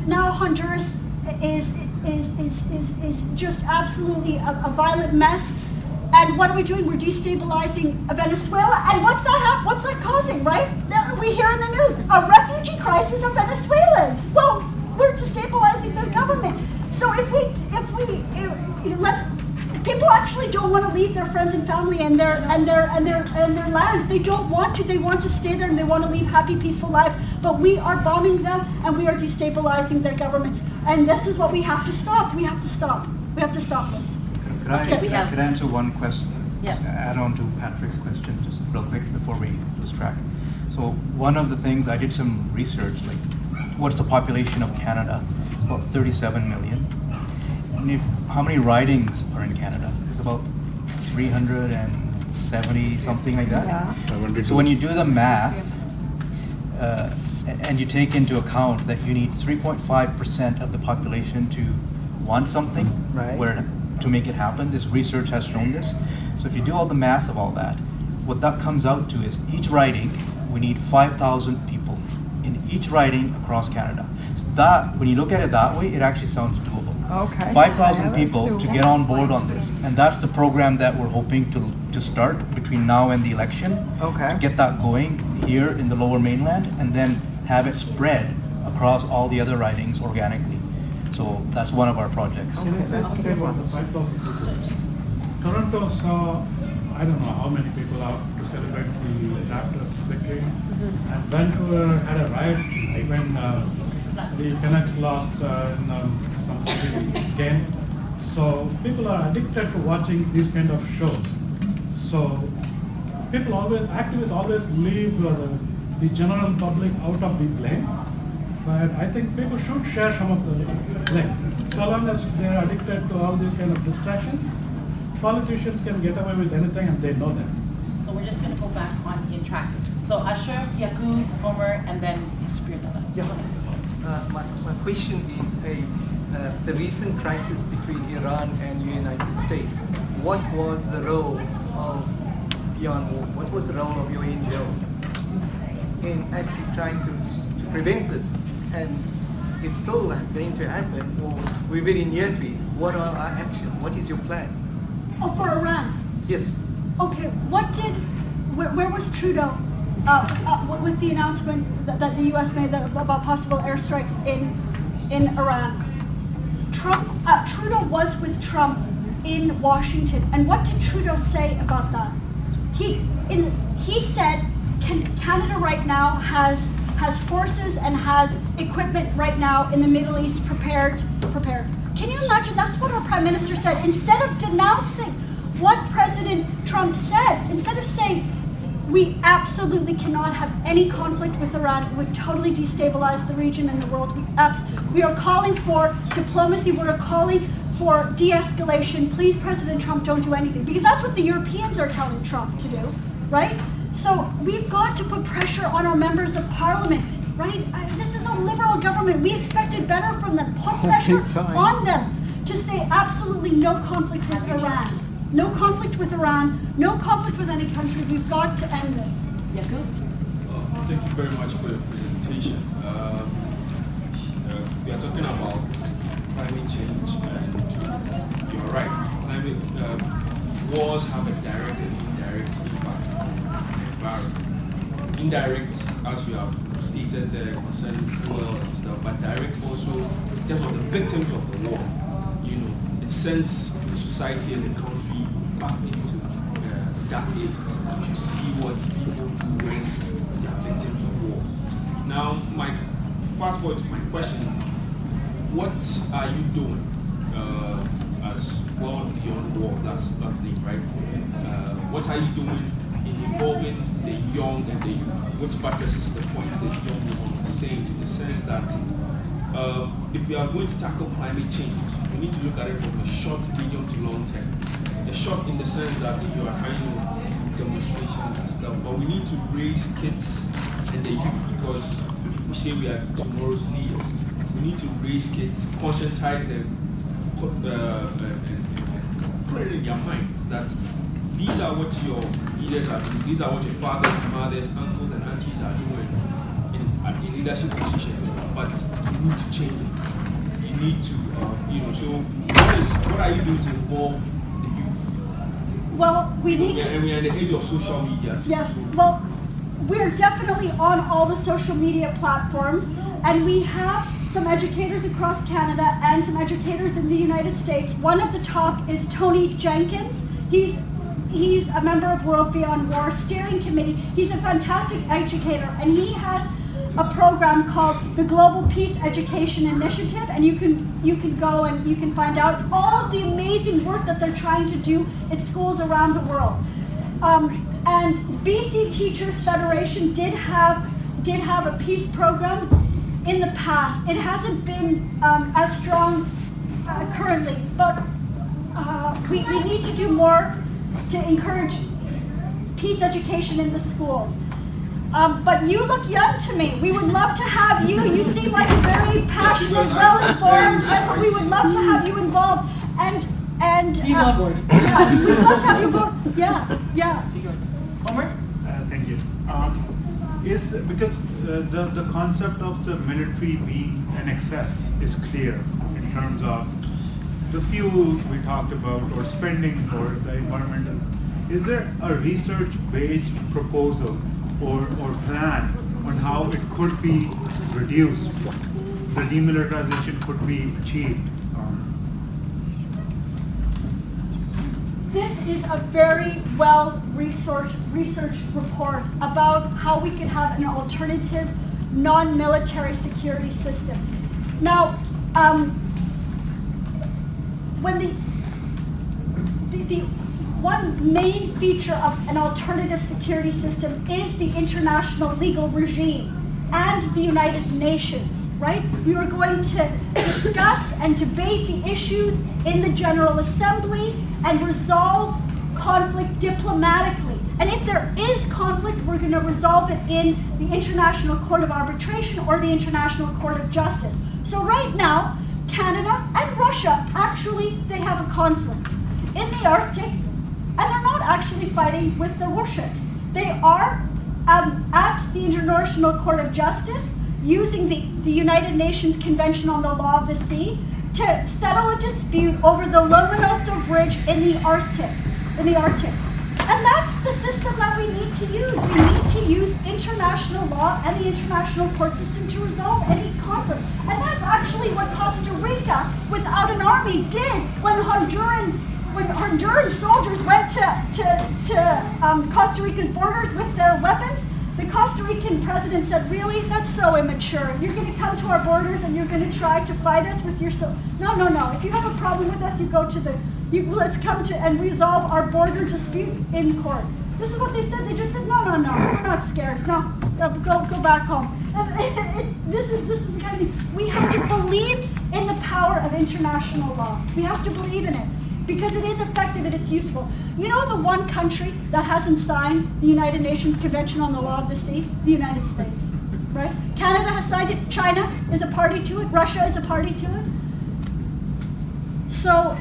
Now Honduras is just absolutely a violent mess. And what are we doing? We're destabilizing Venezuela. And what's that causing, right? We hear in the news, a refugee crisis of Venezuelans. Well, we're destabilizing their government. So people actually don't want to leave their friends and family and their land. They don't want to. They want to stay there and they want to live happy, peaceful lives. But we are bombing them and we are destabilizing their governments. And this is what we have to stop. We have to stop. We have to stop this. Could I answer one question? Yeah. Just add on to Patrick's question just real quick before we lose track. So one of the things, I did some research, like what's the population of Canada? It's about 37 million. And how many ridings are in Canada? It's about 370, something like that. Yeah. So when you do the math, and you take into account that you need 3.5% of the population to want something, Right. To make it happen, this research has shown this. So if you do all the math of all that, what that comes out to is each riding, we need 5,000 people in each riding across Canada. So that, when you look at it that way, it actually sounds doable. Okay. 5,000 Yeah, that's people to doable. get on board on this. And that's the program that we're hoping to start between now and the election. Okay. To get that going here in the Lower Mainland and then have it spread across all the other ridings organically. So that's one of our projects. Okay, that's a good one. Toronto saw, I don't know how many people out to celebrate the Raptors victory. And Vancouver had a riot when the Canucks lost in some city game. So people are addicted to watching these kind of shows. So activists always leave the general public out of the blame. But I think people should share some of the blame. So long as they are addicted to all these kind of distractions, politicians can get away with anything and they know that. So we're just going to go back on in track. So Ashraf, Yakub, Homer, and then Mr. Pirzada. My question is the recent crisis between Iran and the United States. What was the role of your NGO in actually trying to prevent this? And it's still going to happen, or we're very near to it. What are our actions? What is your plan? Oh, for Iran? Yes. Okay, where was Trudeau with the announcement that the U.S. made about possible airstrikes in Iran? Trudeau was with Trump in Washington, and what did Trudeau say about that? He said Canada right now has forces and has equipment right now in the Middle East prepared. Can you imagine? That's what our Prime Minister said. Instead of denouncing what President Trump said. Instead of saying, we absolutely cannot have any conflict with Iran, it would totally destabilize the region and the world. We are calling for diplomacy, we're calling for de-escalation. Please, President Trump, don't do anything. Because that's what the Europeans are telling Trump to do, right? So we've got to put pressure on our members of parliament, right? This is a liberal government. We expected better from them. Put pressure on them to say absolutely no conflict with Iran. No conflict with Iran, no conflict with any country. We've got to end this. Yakub? Thank you very much for your presentation. We are talking about climate change, and you're right. Climate wars have a direct and indirect impact on the environment. Indirect, as you have stated there, concerning fuel and stuff, but direct also in terms of the victims of the war. You know, it sends the society and the country back into dark ages. You should see what people do when they are victims of war. Now, my fast forward to my question: what are you doing as World Beyond War? That's the thing, right? What are you doing in involving the young and the youth? Which buttresses the point that the young woman was saying, in the sense that if we are going to tackle climate change, we need to look at it from a short, medium to long term. A short in the sense that you are trying to demonstrations and stuff, but we need to raise kids and the youth, because we say we are tomorrow's leaders. We need to raise kids, conscientize them, and put it in their minds that these are what your leaders are doing, these are what your fathers, mothers, uncles, and aunties are doing in leadership positions, but you need to change it. You need to, so what are you doing to involve the youth? Well, we need to... And we are in the age of social media too. Yes, well, we're definitely on all the social media platforms, and we have some educators across Canada and some educators in the United States. One at the top is Tony Jenkins. He's a member of World Beyond War Steering Committee. He's a fantastic educator, and he has a program called the Global Peace Education Initiative, and you can go and you can find out all of the amazing work that they're trying to do in schools around the world. And BC Teachers Federation did have a peace program in the past. It hasn't been as strong currently, but we need to do more to encourage peace education in the schools. But you look young to me. We would love to have you. You seem like a very passionate, well-informed, and we would love to have you involved. And He's on board. Yeah, we'd love to have you involved. Yeah. Omar? Thank you. Is because the concept of the military being an excess is clear in terms of the fuel we talked about, or spending for the environmental. Is there a research-based proposal or plan on how it could be reduced, the demilitarization could be achieved? This is a very well researched report about how we could have an alternative non-military security system. Now, when the one main feature of an alternative security system is the international legal regime and the United Nations, right? We were going to discuss and debate the issues in the General Assembly and resolve conflict diplomatically. And if there is conflict, we're going to resolve it in the International Court of Arbitration or the International Court of Justice. So right now, Canada and Russia, actually, they have a conflict in the Arctic, and they're not actually fighting with their warships. They are at the International Court of Justice using the United Nations Convention on the Law of the Sea to settle a dispute over the Lomonosov Ridge in the Arctic. And that's the system that we need to use. We need to use international law and the international court system to resolve any conflict. And that's actually what Costa Rica, without an army, did when Honduran soldiers went to Costa Rica's borders with their weapons. The Costa Rican president said, really? That's so immature. You're going to come to our borders and you're going to try to fight us with your... No, no, no. If you have a problem with us, you go to the... let's come to and resolve our border dispute in court. This is what they said. They just said, no, no, no. We're not scared. No, go back home. This is the kind of thing. We have to believe in the power of international law. We have to believe in it. Because it is effective and it's useful. You know the one country that hasn't signed the United Nations Convention on the Law of the Sea? The United States, right? Canada has signed it, China is a party to it, Russia is a party to it. So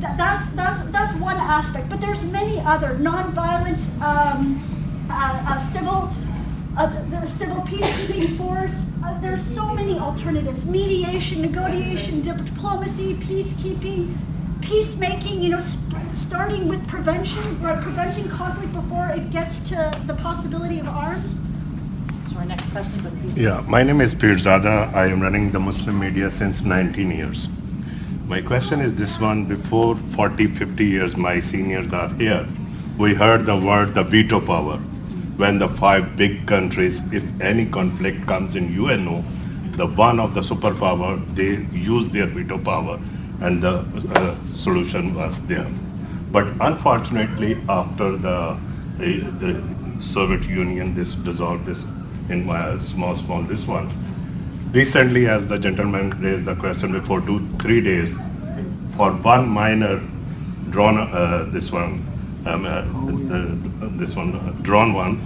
that's one aspect, but there's many other nonviolent civil peacekeeping force. There's so many alternatives: mediation, negotiation, diplomacy, peacekeeping, peacemaking. Starting with prevention, preventing conflict before it gets to the possibility of arms. So our next question, but please. Yeah, my name is Pirzada. I am running the Muslim media since 19 years. My question is this one: before 40, 50 years, my seniors are here, we heard the word the veto power. When the 5 big countries, if any conflict comes in UNO, the one of the superpower, they use their veto power, and the solution was there. But unfortunately, after the Soviet Union, this dissolved this in small this one. Recently, as the gentleman raised the question before 2-3 days, for one minor drawn drawn one,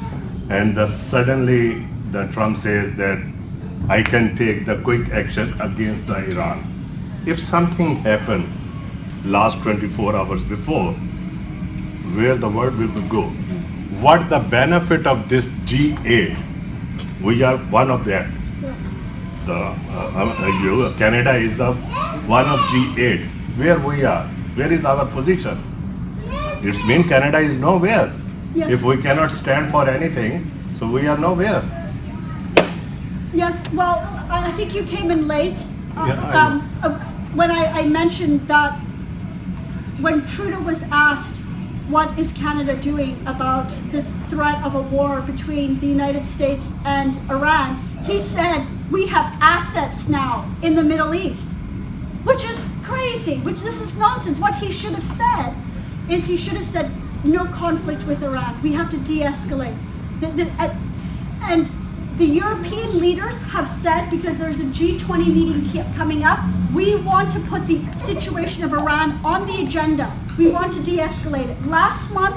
and suddenly the Trump says that I can take the quick action against the Iran. If something happened last 24 hours before, where the world will go? What the benefit of this G8? We are one of them. Canada is one of G8. Where we are? Where is our position? It means Canada is nowhere. Yes. If we cannot stand for anything, so we are nowhere. Yes, well, I think you came in late. When I mentioned that when Trudeau was asked what is Canada doing about this threat of a war between the United States and Iran, he said, we have assets now in the Middle East, which is crazy, this is nonsense. What he should have said is he should have said, no conflict with Iran. We have to de-escalate. And the European leaders have said, because there's a G20 meeting coming up, we want to put the situation of Iran on the agenda. We want to de-escalate it. Last month,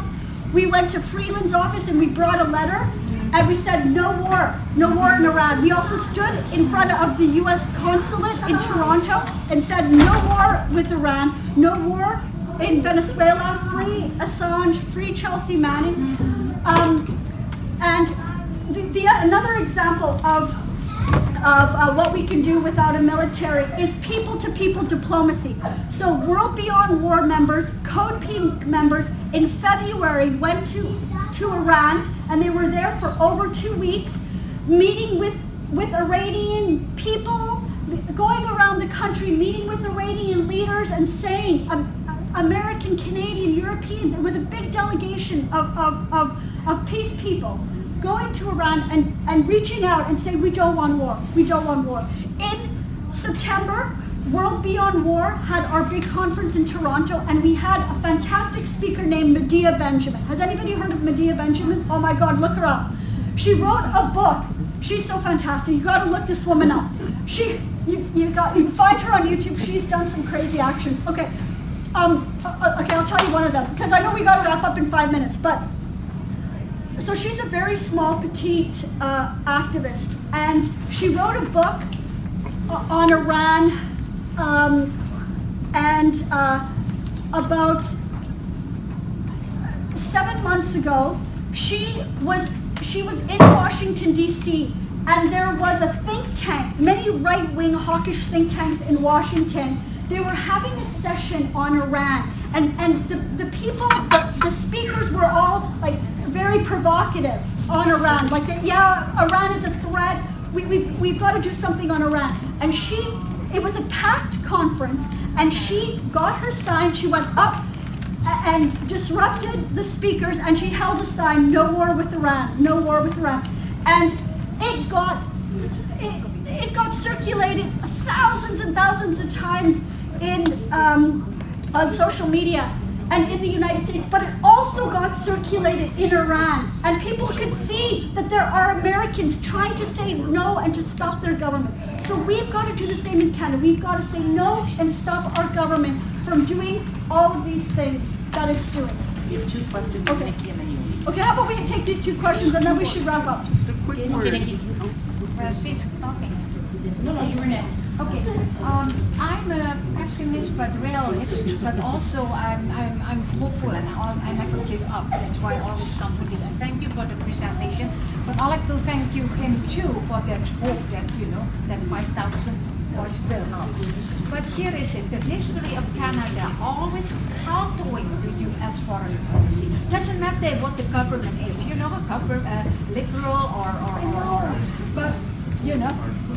we went to Freeland's office and we brought a letter and we said no war in Iran. We also stood in front of the US consulate in Toronto and said no war with Iran, no war in Venezuela, free Assange, free Chelsea Manning. And another example of what we can do without a military is people-to-people diplomacy. So World Beyond War members, Code P members in February went to Iran, and they were there for over 2 weeks, meeting with Iranian people, going around the country, meeting with Iranian leaders and saying, American, Canadian, European, there was a big delegation of peace people going to Iran and reaching out and saying, we don't want war, we don't want war. In September, World Beyond War had our big conference in Toronto, and we had a fantastic speaker named Medea Benjamin. Has anybody heard of Medea Benjamin? Oh my God, look her up. She wrote a book. She's so fantastic. You got to look this woman up. You can find her on YouTube. She's done some crazy actions. Okay, okay, I'll tell you one of them, because I know we got to wrap up in 5 minutes. But so she's a very small, petite activist, and she wrote a book on Iran. About 7 months ago, she was in Washington, D.C., and there was a think tank, many right-wing hawkish think tanks in Washington. They were having a session on Iran, and the people, the speakers were all like very provocative on Iran, like, Iran is a threat, we've got to do something on Iran. And it was a packed conference, and she got her sign, she went up and disrupted the speakers, and she held a sign, no war with Iran, no war with Iran. And it got circulated thousands and thousands of times on social media and in the United States, but it also got circulated in Iran. And people could see that there are Americans trying to say no and to stop their government. So we've got to do the same in Canada. We've got to say no and stop our government from doing all of these things that it's doing. You have 2 questions, Okay. Nikki, and then you leave. Okay, how about we take these 2 questions and then we should wrap up. Okay, Nikki. She's talking. No, you were next. Okay. I'm a pessimist but realist, but also I'm hopeful and I never give up. That's why I always come to this. And thank you for the presentation. But I'd like to thank him too for that hope that that 5,000 was will not. But here is it: the history of Canada always countering the U.S. foreign policy. Doesn't matter what the government is, liberal or but.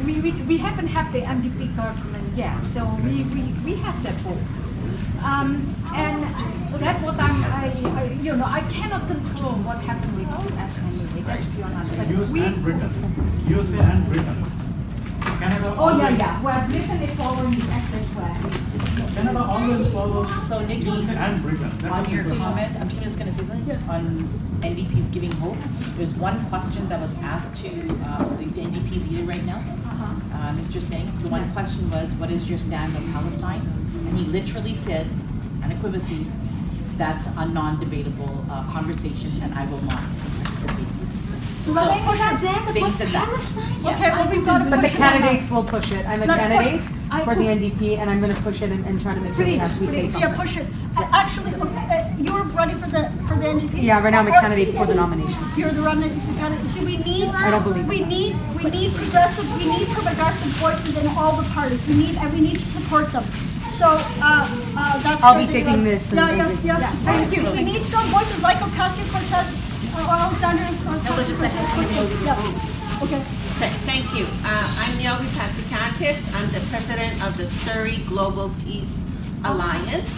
We haven't had the NDP government yet, so we have that hope. And that's what I cannot control what happened with the US anyway, let's be honest. But USA and Britain. Canada always, well, Britain is following the US as well. Canada always follows So, Nikki, USA and Britain. On your the comment, I'm just going to say something on NDP's giving hope. There's one question that was asked to the NDP leader right now, Mr. Singh. The one question was, what is your stand on Palestine? And he literally said, unequivocally, that's a non-debatable conversation and I will not participate. Singh said that. Yes. Okay, well, we've got to But the push it on. candidates will push it. I'm a Let's push candidate it. for the NDP, and I'm going to push it and try to make sure that we say Please, something. push it. Actually, you're running for the NDP? Yeah, right now I'm a candidate for the nomination. You're the running candidate. See, we need. I don't believe we in need progressive voices in all the parties. We need to support them. So that's. I'll be taking this and Yes. Thank you. We need strong voices like Ocasio-Cortez, Alexander. Ella, just a second. Yeah. Okay. Okay, thank you. I'm Niobe Patsikakis. I'm the president of the Surrey Global Peace Alliance.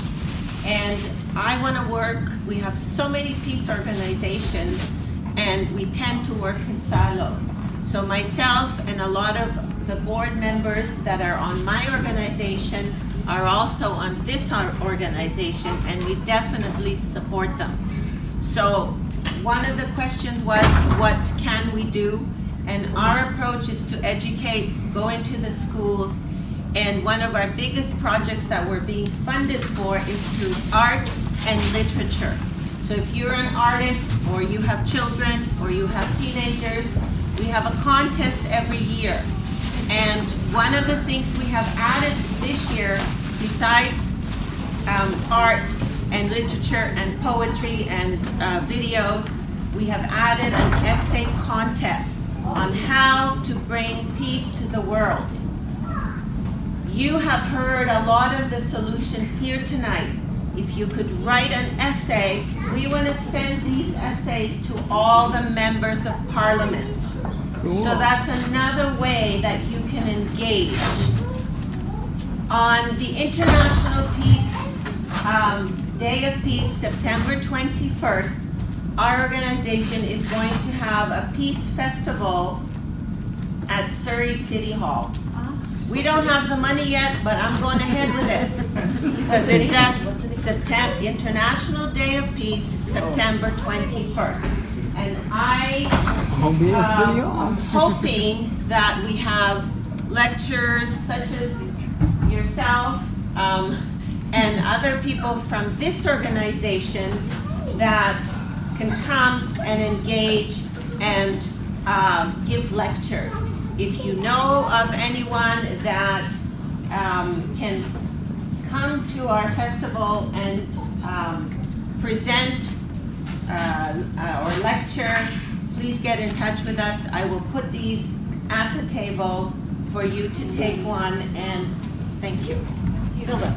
And I want to work, we have so many peace organizations and we tend to work in silos. So myself and a lot of the board members that are on my organization are also on this organization and we definitely support them. So one of the questions was, what can we do? And our approach is to educate, go into the schools, and one of our biggest projects that we're being funded for is through art and literature. So if you're an artist, or you have children, or you have teenagers, we have a contest every year. And one of the things we have added this year, besides art and literature and poetry and videos, we have added an essay contest on how to bring peace to the world. You have heard a lot of the solutions here tonight. If you could write an essay, we want to send these essays to all the members of parliament. Cool. So that's another way that you can engage. On the International Peace Day of Peace, September 21st, our organization is going to have a peace festival at Surrey City Hall. We don't have the money yet, but I'm going ahead with it because it does International Day of Peace, September 21st. And I am hoping that we have lectures such as yourself and other people from this organization that can come and engage and give lectures. If you know of anyone that can come to our festival and present or lecture, please get in touch with us. I will put these at the table for you to take one, and thank you. Hilda.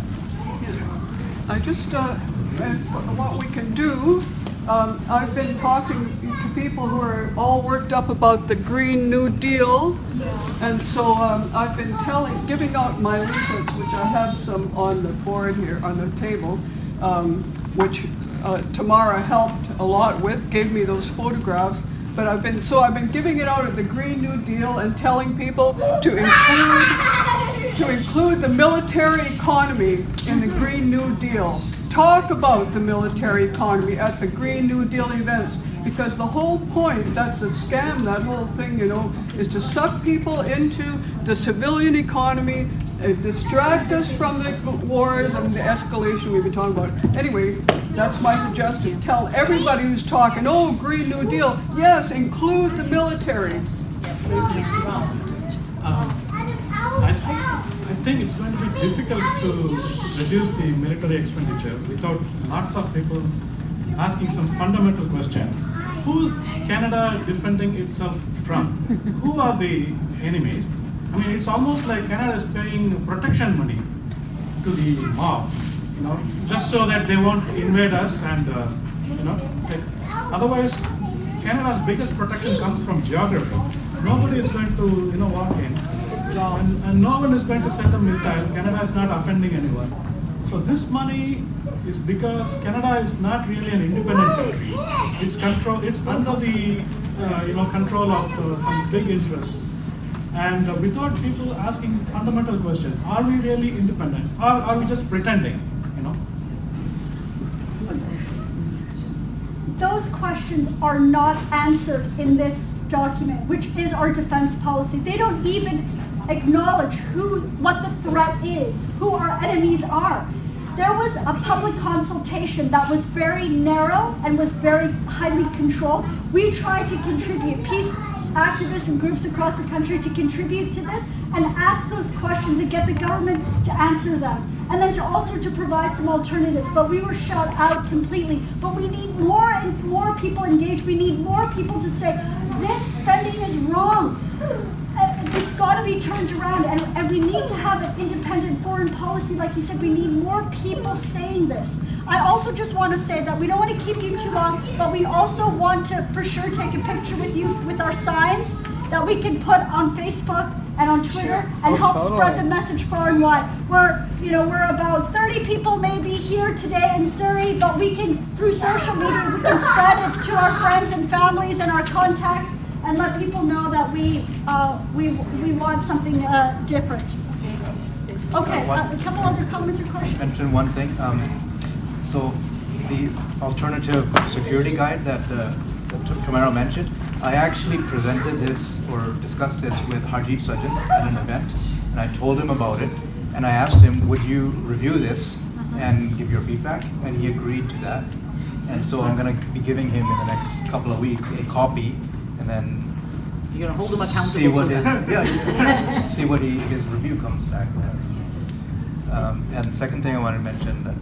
I just, what we can do, I've been talking to people who are all worked up about the Green New Deal, and so I've been giving out my leaflets, which I have some on the board here, on the table, which Tamara helped a lot with, gave me those photographs, but I've been giving it out at the Green New Deal and telling people to include the military economy in the Green New Deal. Talk about the military economy at the Green New Deal events, because the whole point, that's a scam, that whole thing, is to suck people into the civilian economy, distract us from the wars and the escalation we've been talking about. Anyway, that's my suggestion. Tell everybody who's talking, oh, Green New Deal, yes, include the military. I think it's going to be difficult to reduce the military expenditure without lots of people asking some fundamental question. Who's Canada defending itself from? Who are the enemies? I mean, it's almost like Canada is paying protection money to the mob, just so that they won't invade us and, otherwise, Canada's biggest protection comes from geography. Nobody is going to, walk in. And no one is going to send a missile. Canada is not offending anyone. So this money is because Canada is not really an independent country. It's under the control of some big interests. And without people asking fundamental questions, are we really independent, or are we just pretending? Those questions are not answered in this document, which is our defense policy. They don't even acknowledge what the threat is, who our enemies are. There was a public consultation that was very narrow and was very highly controlled. We tried to contribute, peace activists and groups across the country to contribute to this and ask those questions and get the government to answer them. And then to provide some alternatives, but we were shut out completely. But we need more and more people engaged. We need more people to say, this spending is wrong. It's got to be turned around, and we need to have an independent foreign policy. Like you said, we need more people saying this. I also just want to say that we don't want to keep you too long, but we also want to for sure take a picture with you with our signs that we can put on Facebook and on Twitter and help spread the message far and wide. We're about 30 people maybe here today in Surrey, but we can, through social media, we can spread it to our friends and families and our contacts and let people know that we want something different. Okay, a couple other comments or questions? Mention one thing. So the alternative security guide that Tamara mentioned, I actually presented this or discussed this with Harjeet Sajjan at an event, and I told him about it, and I asked him, would you review this and give your feedback? And he agreed to that. And so I'm going to be giving him in the next couple of weeks a copy, and then you're going to hold him accountable see what to his, that. see what his review comes back with. And second thing I wanted to mention, that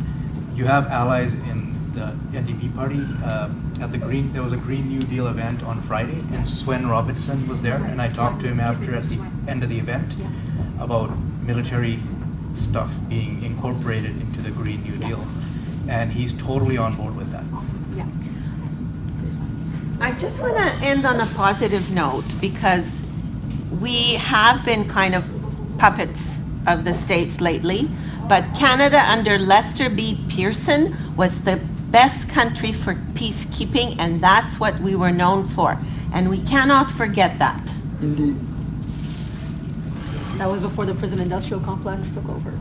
you have allies in the NDP party. There was a Green New Deal event on Friday, and Swen Robinson was there, and I talked to him at the end of the event about military stuff being incorporated into the Green New Deal, and he's totally on board with that. Yeah. I just want to end on a positive note, because we have been kind of puppets of the States lately, but Canada under Lester B. Pearson was the best country for peacekeeping, and that's what we were known for. And we cannot forget that. Indeed. That was before the prison industrial complex took over.